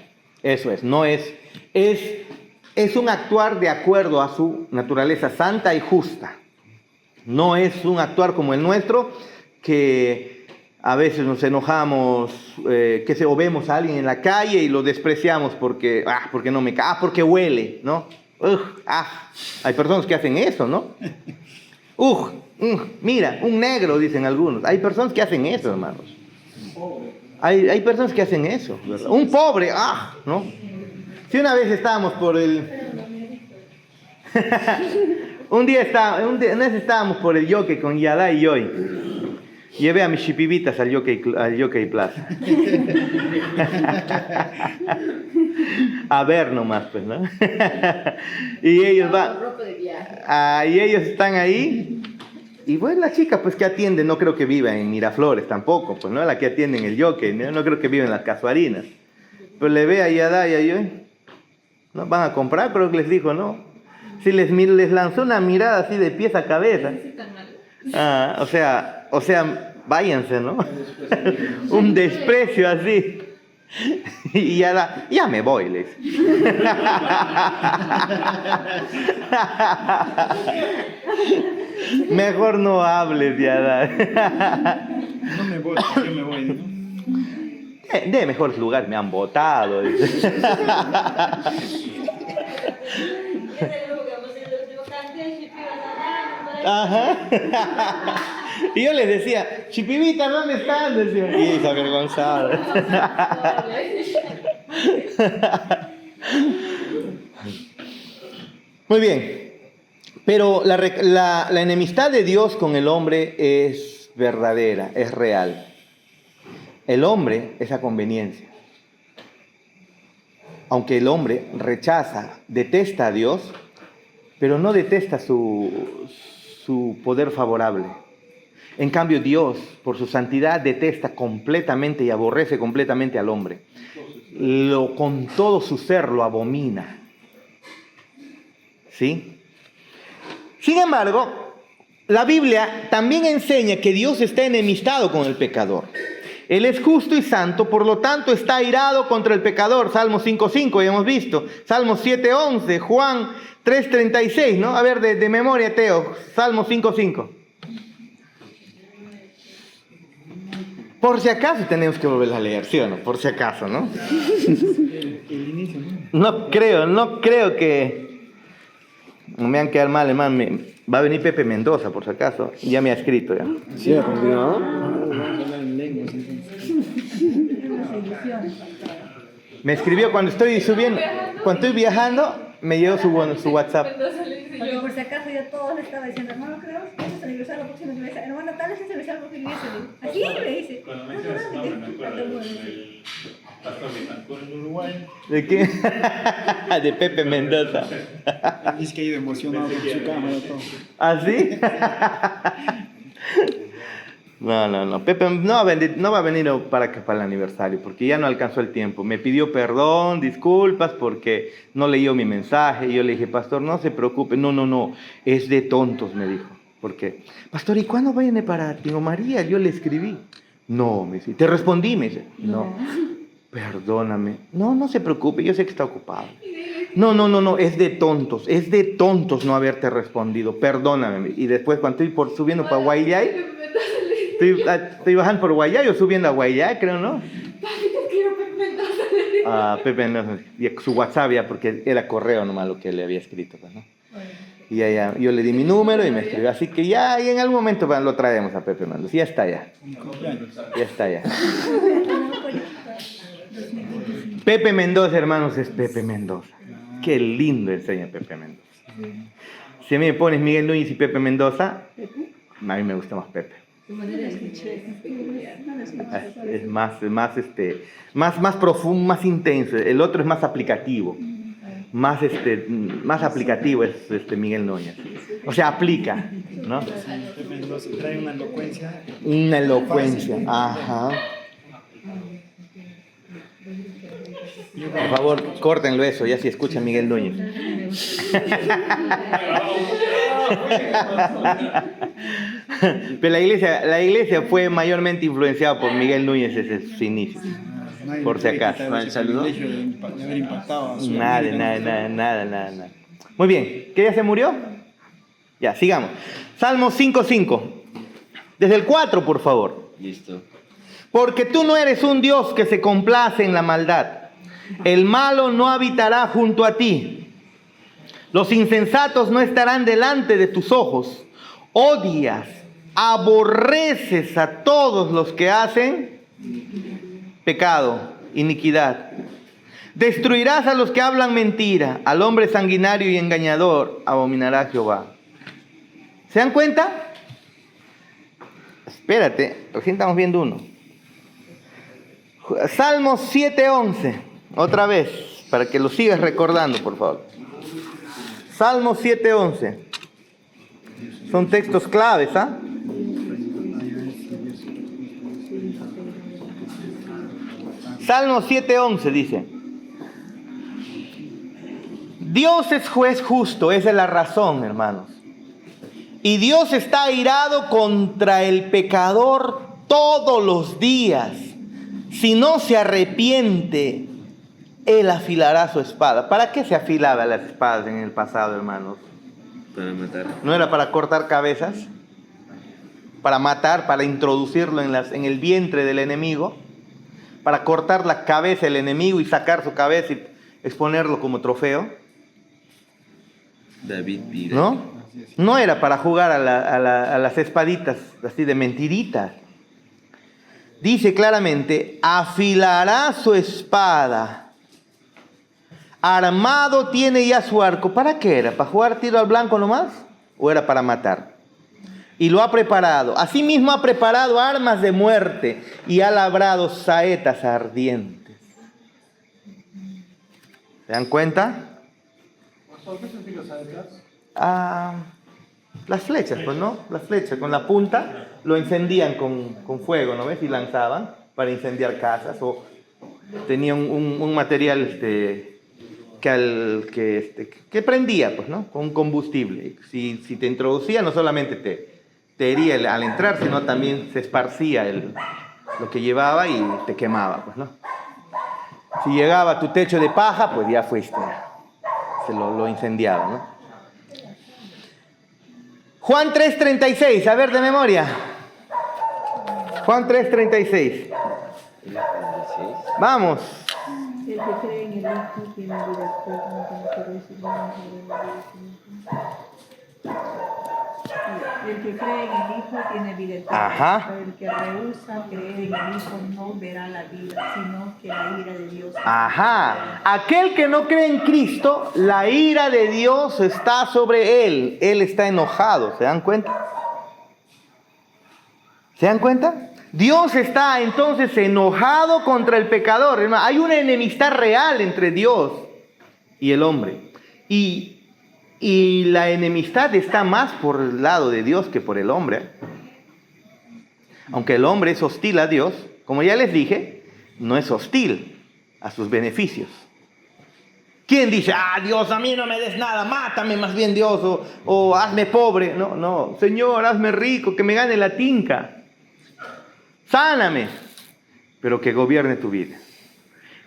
Eso es. No es un actuar de acuerdo a su naturaleza santa y justa. No es un actuar como el nuestro, que a veces nos enojamos, o vemos a alguien en la calle y lo despreciamos porque no me cae, porque huele, ¿no? Hay personas que hacen eso, ¿no? Mira, un negro, dicen algunos. Hay personas que hacen eso, hermanos. Hay personas que hacen eso, ¿verdad? Un pobre, ¿no? Si una vez estábamos por una vez estábamos por el Yoke con Yada y Joy. Llevé a mis chipibitas al Yoke Plaza. A ver nomás, pues, ¿no? Y ellos y ellos están ahí. Y bueno, la chica, pues, que atiende, no creo que viva en Miraflores tampoco, pues, ¿no? La que atiende en el Yoke, no creo que viva en las Casuarinas. Pero le ve a Yada y a Yoy. ¿No? Van a comprar, pero les dijo, no. Si les lanzó una mirada así de pies a cabeza. O sea, váyanse, ¿no? Un desprecio así. Y ya me voy, les. Mejor no hables, ya. No me voy, yo me voy, ¿no? De mejores lugares me han votado. Dice. Ajá. Y yo les decía, Chipivita, ¿dónde están? Decía. Y esa avergonzada. Muy bien. Pero la enemistad de Dios con el hombre es verdadera, es real. El hombre es a conveniencia. Aunque el hombre rechaza, detesta a Dios, pero no detesta su poder favorable. En cambio, Dios, por su santidad, detesta completamente y aborrece completamente al hombre. Con todo su ser lo abomina. ¿Sí? Sin embargo, la Biblia también enseña que Dios está enemistado con el pecador. Él es justo y santo, por lo tanto está airado contra el pecador. Salmo 5:5, ya hemos visto. Salmo 7:11, Juan 3:36, ¿no? A ver, de memoria, Teo. Salmo 5:5. Por si acaso tenemos que volver a leer, ¿sí o no? Por si acaso, ¿no? El inicio, ¿no? No creo que no me han quedado mal, hermano. Va a venir Pepe Mendoza, por si acaso. Ya me ha escrito, ya. Sí, ¿no? Vamos a hablar en lenguas, entonces. Me escribió cuando estoy subiendo, cuando estoy viajando, me llegó su WhatsApp. Porque por si acaso yo todos le estaba diciendo, hermano, creo que es aniversario la próxima iglesia. Hermano, tal vez es aniversario la próxima iglesia. Así me dice. Cuando mencionas su nombre, me acuerdo del pastor Betancur en Uruguay. ¿De qué? De Pepe Mendoza. Es que ha ido emocionado con su cámara y todo. ¿Ah, sí? No. Pepe no va a venir para el aniversario, porque ya no alcanzó el tiempo. Me pidió perdón, disculpas, porque no leyó mi mensaje. Y yo le dije, pastor, no se preocupe. No, es de tontos, me dijo. ¿Por qué? Pastor, ¿y cuándo viene para Tino María? Yo le escribí. No, me dice. Te respondí, me dice. No. Perdóname. No se preocupe, yo sé que está ocupado. No, es de tontos no haberte respondido. Perdóname. Y después cuando estoy subiendo para Guayay, estoy bajando por Guayay o subiendo a Guayay, creo, ¿no? Pepe Mendoza. Y su WhatsApp ya, porque era correo nomás lo que le había escrito, pues, ¿no? Y ya, yo le di mi número y me escribió. Así que ya, y en algún momento lo traemos a Pepe Mendoza. Ya está ya. Ya está ya. Pepe Mendoza, hermanos, es Pepe Mendoza. Qué lindo enseña Pepe Mendoza. Si a mí me pones Miguel Núñez y Pepe Mendoza, a mí me gusta más Pepe. Es más profundo, más intenso. El otro es más aplicativo. Más aplicativo es Miguel Núñez. O sea, aplica, ¿no? Pepe Mendoza trae una elocuencia. Una elocuencia, ajá. Por favor, córtenlo eso, ya si escucha Miguel Núñez. Pero la iglesia fue mayormente influenciada por Miguel Núñez desde sus inicios. Por si acaso. Nada. Muy bien, ¿que ya se murió? Ya, sigamos. Salmo 5:5. Desde el 4, por favor. Listo. Porque tú no eres un Dios que se complace en la maldad. El malo no habitará junto a ti. Los insensatos no estarán delante de tus ojos. Odias, aborreces a todos los que hacen pecado, iniquidad. Destruirás a los que hablan mentira. Al hombre sanguinario y engañador abominará Jehová. ¿Se dan cuenta? Espérate, recién estamos viendo uno. Salmos 7:11. Otra vez, para que lo sigas recordando, por favor. Salmos 7:11. Son textos claves, ¿ah? Salmos 7:11 dice: Dios es juez justo, esa es la razón, hermanos. Y Dios está airado contra el pecador todos los días. Si no se arrepiente, Él afilará su espada. ¿Para qué se afilaban las espadas en el pasado, hermanos? Para matar. ¿No era para cortar cabezas? Para matar, para introducirlo en el vientre del enemigo, para cortar la cabeza del enemigo y sacar su cabeza y exponerlo como trofeo. David pide. ¿No? No era para jugar a las espaditas así de mentiritas. Dice claramente, afilará su espada. Armado tiene ya su arco. ¿Para qué era? ¿Para jugar tiro al blanco nomás? ¿O era para matar? Y lo ha preparado. Asimismo ha preparado armas de muerte y ha labrado saetas ardientes. ¿Se dan cuenta? ¿Por qué significa saetas? Las flechas, pues, ¿no? Las flechas con la punta lo encendían con fuego, ¿no ves? Y lanzaban para incendiar casas. O tenían un material que prendía, pues, ¿no? Con combustible. Si te introducía, no solamente te hería al entrar, sino también se esparcía lo que llevaba y te quemaba, pues, ¿no? Si llegaba a tu techo de paja, pues ya fuiste. Se lo incendiaba, ¿no? Juan 3:36, a ver de memoria. Juan 3:36. Vamos. El que cree en el Hijo tiene vida eterna, el que cree en el Hijo tiene vida eterna. Ajá. Pero el que rehúsa creer en el Hijo no verá la vida, sino que la ira de Dios. Ajá. Aquel que no cree en Cristo, la ira de Dios está sobre él. Él está enojado. ¿Se dan cuenta? ¿Se dan cuenta? Dios está entonces enojado contra el pecador. Hay una enemistad real entre Dios y el hombre. Y la enemistad está más por el lado de Dios que por el hombre. Aunque el hombre es hostil a Dios, como ya les dije, no es hostil a sus beneficios. ¿Quién dice, Dios, a mí no me des nada, mátame más bien Dios, o hazme pobre? No, Señor, hazme rico, que me gane la tinca. Sáname, pero que gobierne tu vida.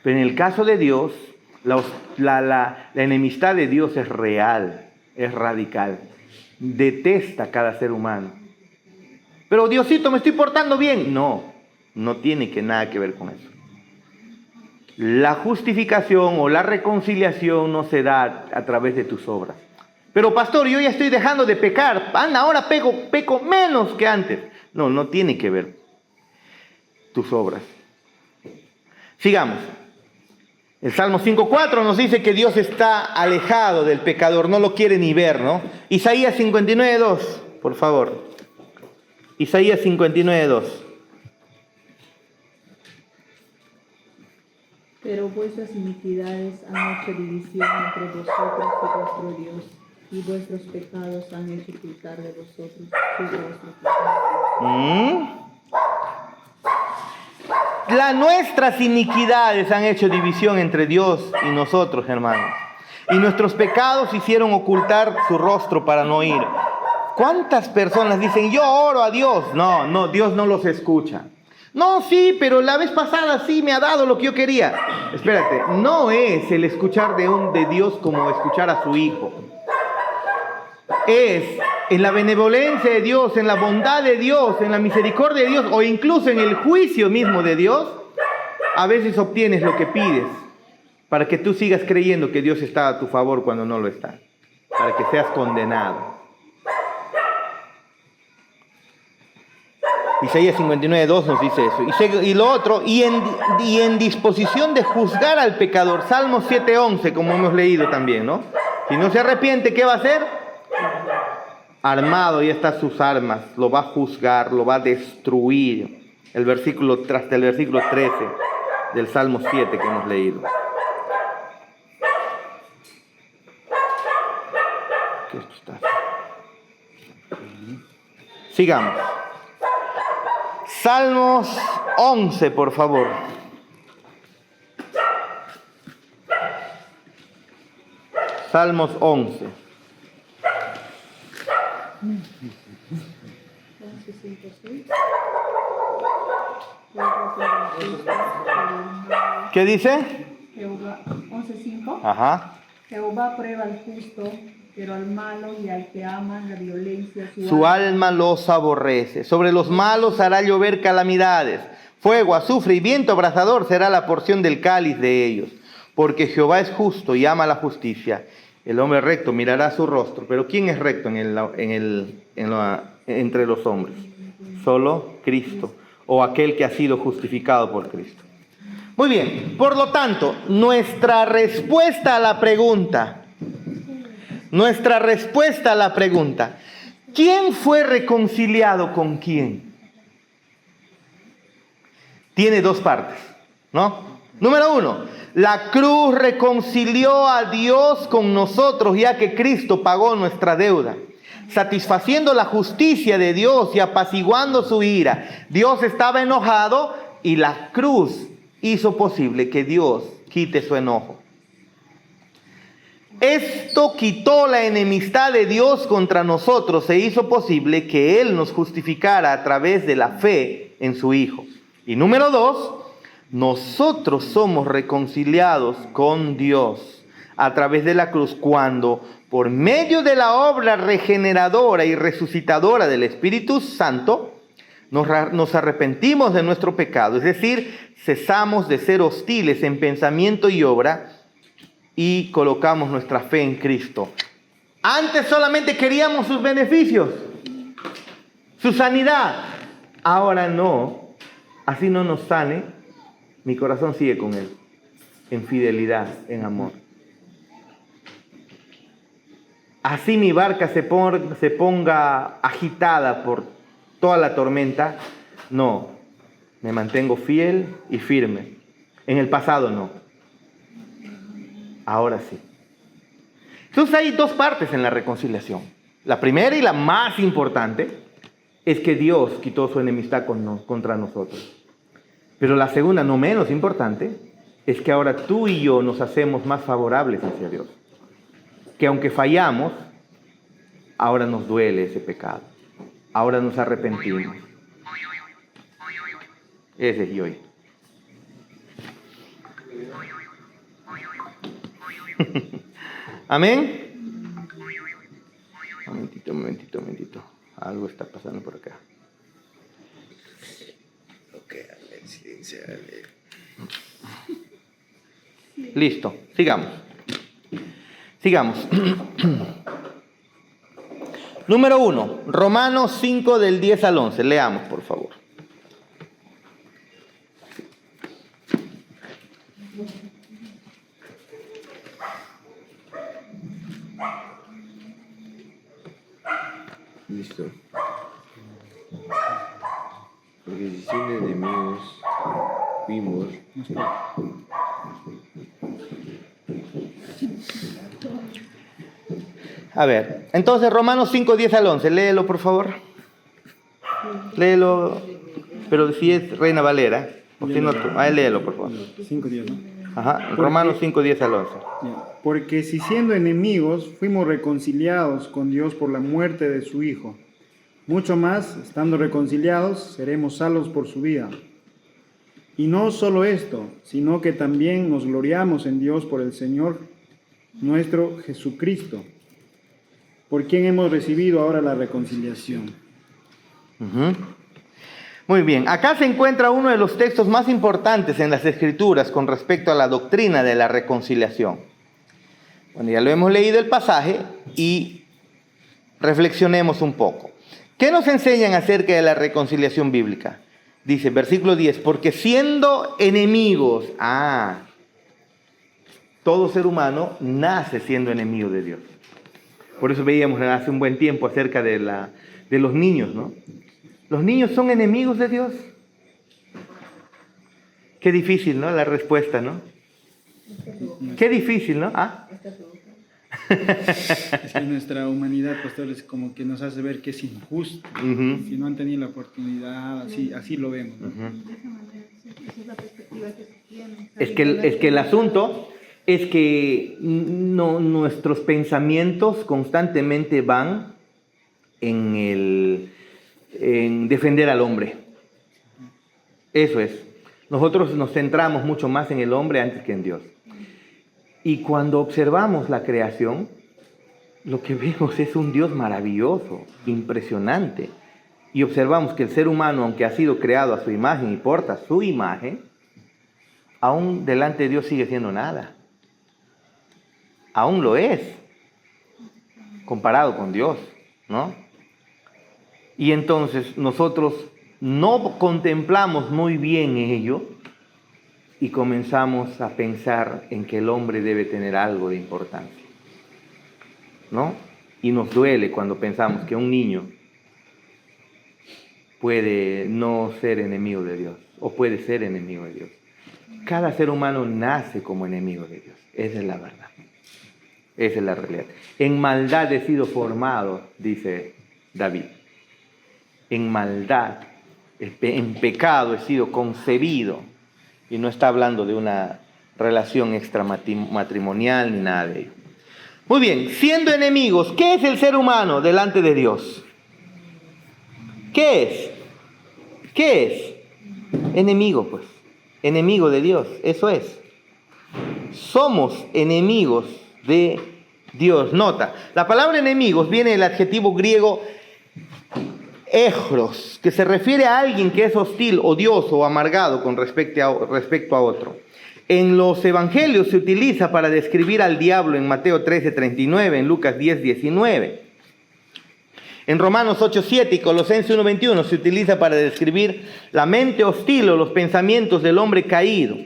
Pero en el caso de Dios, la enemistad de Dios es real, es radical. Detesta a cada ser humano. Pero Diosito, me estoy portando bien. No tiene nada que ver con eso. La justificación o la reconciliación no se da a través de tus obras. Pero pastor, yo ya estoy dejando de pecar. Ahora peco menos que antes. No tiene que ver tus obras. Sigamos. El Salmo 5:4 nos dice que Dios está alejado del pecador, no lo quiere ni ver, ¿no? Isaías 59:2, por favor. Isaías 59:2. Pero vuestras iniquidades han hecho división entre vosotros y vuestro Dios, y vuestros pecados han hecho ocultar de vosotros su rostro. Nuestras iniquidades han hecho división entre Dios y nosotros, hermanos. Y nuestros pecados hicieron ocultar su rostro para no oír. ¿Cuántas personas dicen, yo oro a Dios? No, Dios no los escucha. No, sí, pero la vez pasada sí me ha dado lo que yo quería. Espérate, no es el escuchar de Dios como escuchar a su hijo. Es en la benevolencia de Dios, en la bondad de Dios, en la misericordia de Dios, o incluso en el juicio mismo de Dios, a veces obtienes lo que pides, para que tú sigas creyendo que Dios está a tu favor cuando no lo está, para que seas condenado. Isaías 59:2 nos dice eso. Y lo otro, y en disposición de juzgar al pecador. Salmo 7:11, como hemos leído también, ¿no? Si no se arrepiente, ¿qué va a hacer? Armado, ya están sus armas, lo va a juzgar, lo va a destruir. Hasta el versículo 13 del Salmo 7 que hemos leído. Sigamos. Salmos 11, por favor. Salmos 11. ¿Qué dice? Jehová, 11:5. Ajá. Jehová prueba al justo pero al malo y al que ama la violencia Su alma los aborrece. Sobre los malos hará llover calamidades. Fuego, azufre y viento abrasador será la porción del cáliz de ellos. Porque Jehová es justo y ama la justicia. El hombre recto mirará su rostro. Pero ¿quién es recto entre los hombres? Solo Cristo, o aquel que ha sido justificado por Cristo. Muy bien, por lo tanto, nuestra respuesta a la pregunta, ¿quién fue reconciliado con quién? Tiene dos partes, ¿no? Número uno, la cruz reconcilió a Dios con nosotros, ya que Cristo pagó nuestra deuda, satisfaciendo la justicia de Dios y apaciguando su ira. Dios estaba enojado y la cruz hizo posible que Dios quite su enojo. Esto quitó la enemistad de Dios contra nosotros e hizo posible que Él nos justificara a través de la fe en su Hijo. Y número dos, nosotros somos reconciliados con Dios a través de la cruz cuando, por medio de la obra regeneradora y resucitadora del Espíritu Santo, nos arrepentimos de nuestro pecado, es decir, cesamos de ser hostiles en pensamiento y obra y colocamos nuestra fe en Cristo. Antes solamente queríamos sus beneficios, su sanidad. Ahora no, así no nos sane, mi corazón sigue con Él, en fidelidad, en amor. Así mi barca se ponga agitada por toda la tormenta, no, me mantengo fiel y firme. En el pasado no, ahora sí. Entonces hay dos partes en la reconciliación. La primera y la más importante es que Dios quitó su enemistad contra nosotros. Pero la segunda, no menos importante, es que ahora tú y yo nos hacemos más favorables hacia Dios. Que aunque fallamos, ahora nos duele ese pecado. Ahora nos arrepentimos. Ese es Yoy. Amén. Momentito. Algo está pasando por acá. Ok, listo, sigamos. Número 1, Romanos 5 del 10 al 11. Leamos, por favor. Listo. Porque si siendo enemigos fuimos. A ver, entonces Romanos 5, 10 al 11. Léelo, por favor. Léelo, pero si es Reina Valera. O si no, léelo, por favor. 5:10, ¿no? Ajá, Romanos 5, 10 al 11. Porque si siendo enemigos fuimos reconciliados con Dios por la muerte de su Hijo, mucho más, estando reconciliados, seremos salvos por su vida. Y no solo esto, sino que también nos gloriamos en Dios por el Señor nuestro Jesucristo, por quien hemos recibido ahora la reconciliación. Muy bien, acá se encuentra uno de los textos más importantes en las Escrituras con respecto a la doctrina de la reconciliación. Bueno, ya lo hemos leído el pasaje y reflexionemos un poco. ¿Qué nos enseñan acerca de la reconciliación bíblica? Dice, versículo 10, porque siendo enemigos, todo ser humano nace siendo enemigo de Dios. Por eso veíamos hace un buen tiempo acerca de los niños, ¿no? ¿Los niños son enemigos de Dios? Qué difícil, ¿no? La respuesta, ¿no? Qué difícil, ¿no? Es que nuestra humanidad, pastores, como que nos hace ver que es injusto. Si no han tenido la oportunidad, así lo vemos, ¿no? Es que el asunto es que nuestros pensamientos constantemente van en defender al hombre. Eso es. Nosotros nos centramos mucho más en el hombre antes que en Dios. Y cuando observamos la creación, lo que vemos es un Dios maravilloso, impresionante. Y observamos que el ser humano, aunque ha sido creado a su imagen y porta su imagen, aún delante de Dios sigue siendo nada. Aún lo es, comparado con Dios, ¿no? Y entonces nosotros no contemplamos muy bien ello y comenzamos a pensar en que el hombre debe tener algo de importancia, ¿no? Y nos duele cuando pensamos que un niño puede no ser enemigo de Dios o puede ser enemigo de Dios. Cada ser humano nace como enemigo de Dios. Esa es la verdad. Esa es la realidad. En maldad he sido formado, dice David. En maldad, en pecado he sido concebido. Y no está hablando de una relación extramatrimonial ni nada de ello. Muy bien, siendo enemigos, ¿qué es el ser humano delante de Dios? ¿Qué es? ¿Qué es? Enemigo, pues. Enemigo de Dios, eso es. Somos enemigos de Dios. Nota, la palabra enemigos viene del adjetivo griego ejros, que se refiere a alguien que es hostil, odioso o amargado con respecto a otro. En los evangelios se utiliza para describir al diablo en Mateo 13:39, en Lucas 10:19. En Romanos 8:7 y Colosenses 1:21 se utiliza para describir la mente hostil o los pensamientos del hombre caído.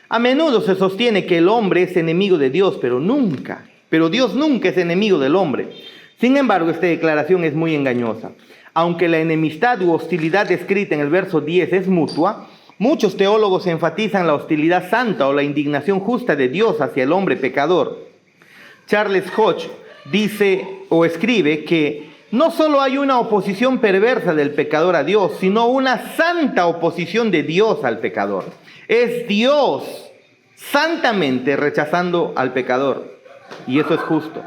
A menudo se sostiene que el hombre es enemigo de Dios, pero Dios nunca es enemigo del hombre. Sin embargo, esta declaración es muy engañosa. Aunque la enemistad u hostilidad descrita en el verso 10 es mutua, muchos teólogos enfatizan la hostilidad santa o la indignación justa de Dios hacia el hombre pecador. Charles Hodge dice o escribe que no solo hay una oposición perversa del pecador a Dios, sino una santa oposición de Dios al pecador. Es Dios santamente rechazando al pecador. Y eso es justo.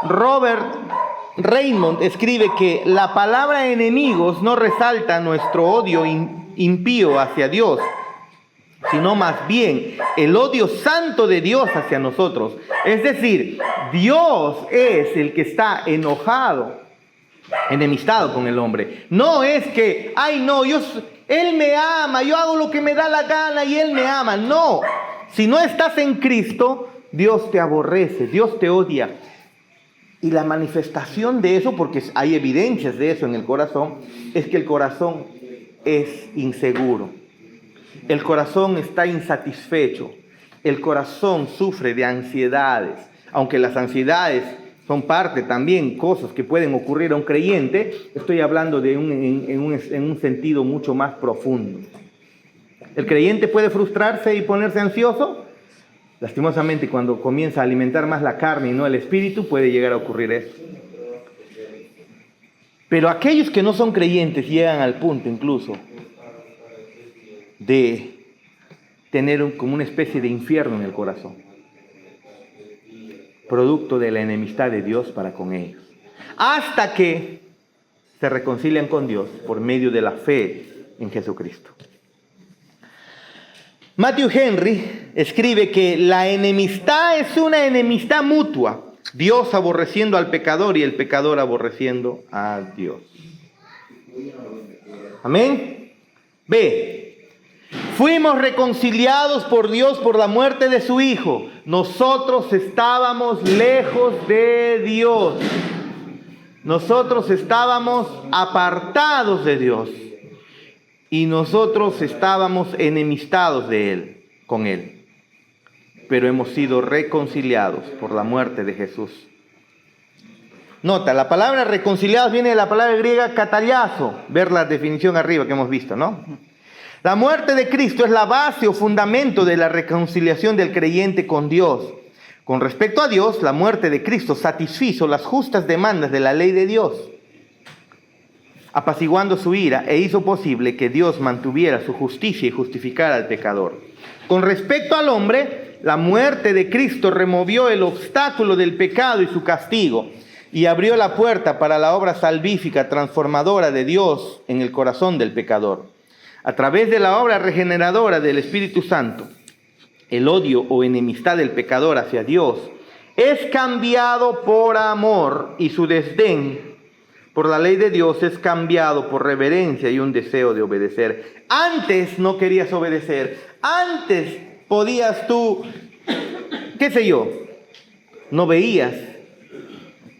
Robert Raymond escribe que la palabra enemigos no resalta nuestro odio impío hacia Dios, sino más bien el odio santo de Dios hacia nosotros. Es decir, Dios es el que está enojado, enemistado con el hombre. No es que, Él me ama, yo hago lo que me da la gana y Él me ama. No, si no estás en Cristo, Dios te aborrece, Dios te odia. Y la manifestación de eso, porque hay evidencias de eso en el corazón, es que el corazón es inseguro. El corazón está insatisfecho. El corazón sufre de ansiedades. Aunque las ansiedades son parte también, cosas que pueden ocurrir a un creyente, estoy hablando de en un sentido mucho más profundo. ¿El creyente puede frustrarse y ponerse ansioso? Lastimosamente, cuando comienza a alimentar más la carne y no el espíritu, puede llegar a ocurrir eso. Pero aquellos que no son creyentes llegan al punto incluso de tener como una especie de infierno en el corazón, producto de la enemistad de Dios para con ellos, hasta que se reconcilian con Dios por medio de la fe en Jesucristo. Matthew Henry escribe que la enemistad es una enemistad mutua, Dios aborreciendo al pecador y el pecador aborreciendo a Dios. Amén. B. Fuimos reconciliados por Dios por la muerte de su Hijo. Nosotros estábamos lejos de Dios. Nosotros estábamos apartados de Dios. Y nosotros estábamos enemistados con Él. Pero hemos sido reconciliados por la muerte de Jesús. Nota, la palabra reconciliados viene de la palabra griega kataliazo. Ver la definición arriba que hemos visto, ¿no? La muerte de Cristo es la base o fundamento de la reconciliación del creyente con Dios. Con respecto a Dios, la muerte de Cristo satisfizo las justas demandas de la ley de Dios, apaciguando su ira, e hizo posible que Dios mantuviera su justicia y justificara al pecador. Con respecto al hombre, la muerte de Cristo removió el obstáculo del pecado y su castigo, y abrió la puerta para la obra salvífica transformadora de Dios en el corazón del pecador. A través de la obra regeneradora del Espíritu Santo, el odio o enemistad del pecador hacia Dios es cambiado por amor y su desdén por la ley de Dios es cambiado por reverencia y un deseo de obedecer. Antes no querías obedecer. Antes podías tú, qué sé yo, no veías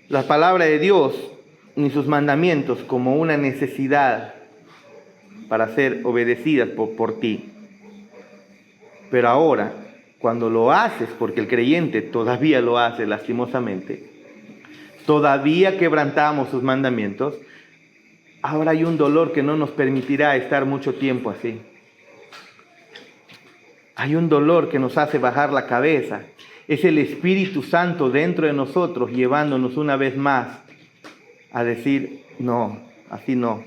la palabra de Dios ni sus mandamientos como una necesidad para ser obedecidas por ti. Pero ahora, cuando lo haces, porque el creyente todavía lo hace lastimosamente, todavía quebrantamos sus mandamientos, ahora hay un dolor que no nos permitirá estar mucho tiempo así. Hay un dolor que nos hace bajar la cabeza. Es el Espíritu Santo dentro de nosotros llevándonos una vez más a decir, no, así no.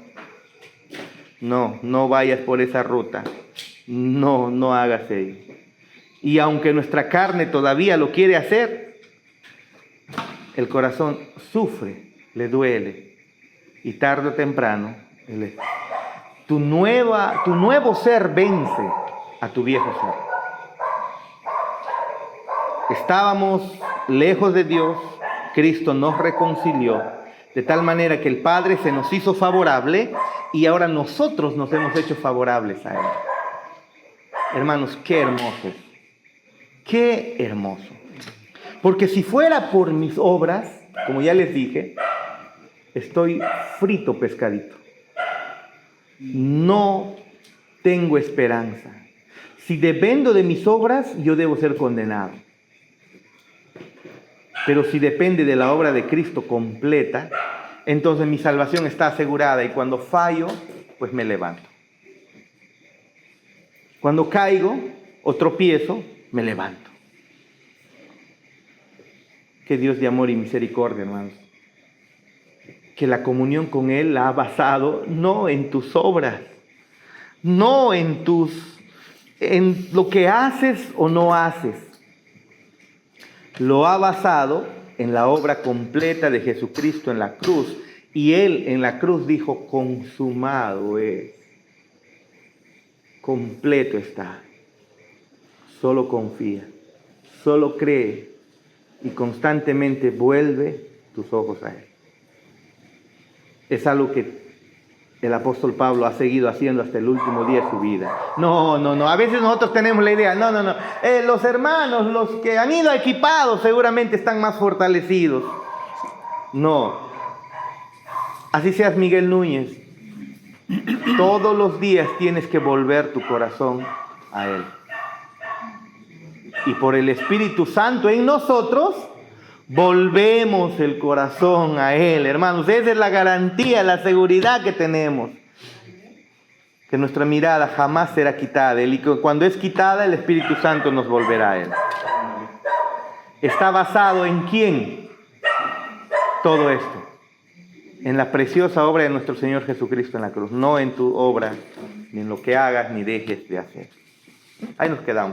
No vayas por esa ruta. No hagas ello. Y aunque nuestra carne todavía lo quiere hacer, el corazón sufre, le duele. Y tarde o temprano, tu nuevo ser vence a tu viejo ser. Estábamos lejos de Dios, Cristo nos reconcilió, de tal manera que el Padre se nos hizo favorable y ahora nosotros nos hemos hecho favorables a Él. Hermanos, qué hermoso, qué hermoso. Porque si fuera por mis obras, como ya les dije, estoy frito pescadito. No tengo esperanza. Si dependo de mis obras, yo debo ser condenado. Pero si depende de la obra de Cristo completa, entonces mi salvación está asegurada y cuando fallo, pues me levanto. Cuando caigo o tropiezo, me levanto. Que Dios de amor y misericordia, hermanos, que la comunión con Él la ha basado no en tus obras, no en lo que haces o no haces. Lo ha basado en la obra completa de Jesucristo en la cruz. Y Él en la cruz dijo, consumado es. Completo está. Solo confía, solo cree y constantemente vuelve tus ojos a Él. Es algo que el apóstol Pablo ha seguido haciendo hasta el último día de su vida. No. A veces nosotros tenemos la idea, no. Los hermanos, los que han ido equipados, seguramente están más fortalecidos. No. Así seas Miguel Núñez. Todos los días tienes que volver tu corazón a Él. Y por el Espíritu Santo en nosotros, volvemos el corazón a Él, hermanos. Esa es la garantía, la seguridad que tenemos. Que nuestra mirada jamás será quitada. Y cuando es quitada, el Espíritu Santo nos volverá a Él. ¿Está basado en quién? Todo esto. En la preciosa obra de nuestro Señor Jesucristo en la cruz. No en tu obra, ni en lo que hagas, ni dejes de hacer. Ahí nos quedamos.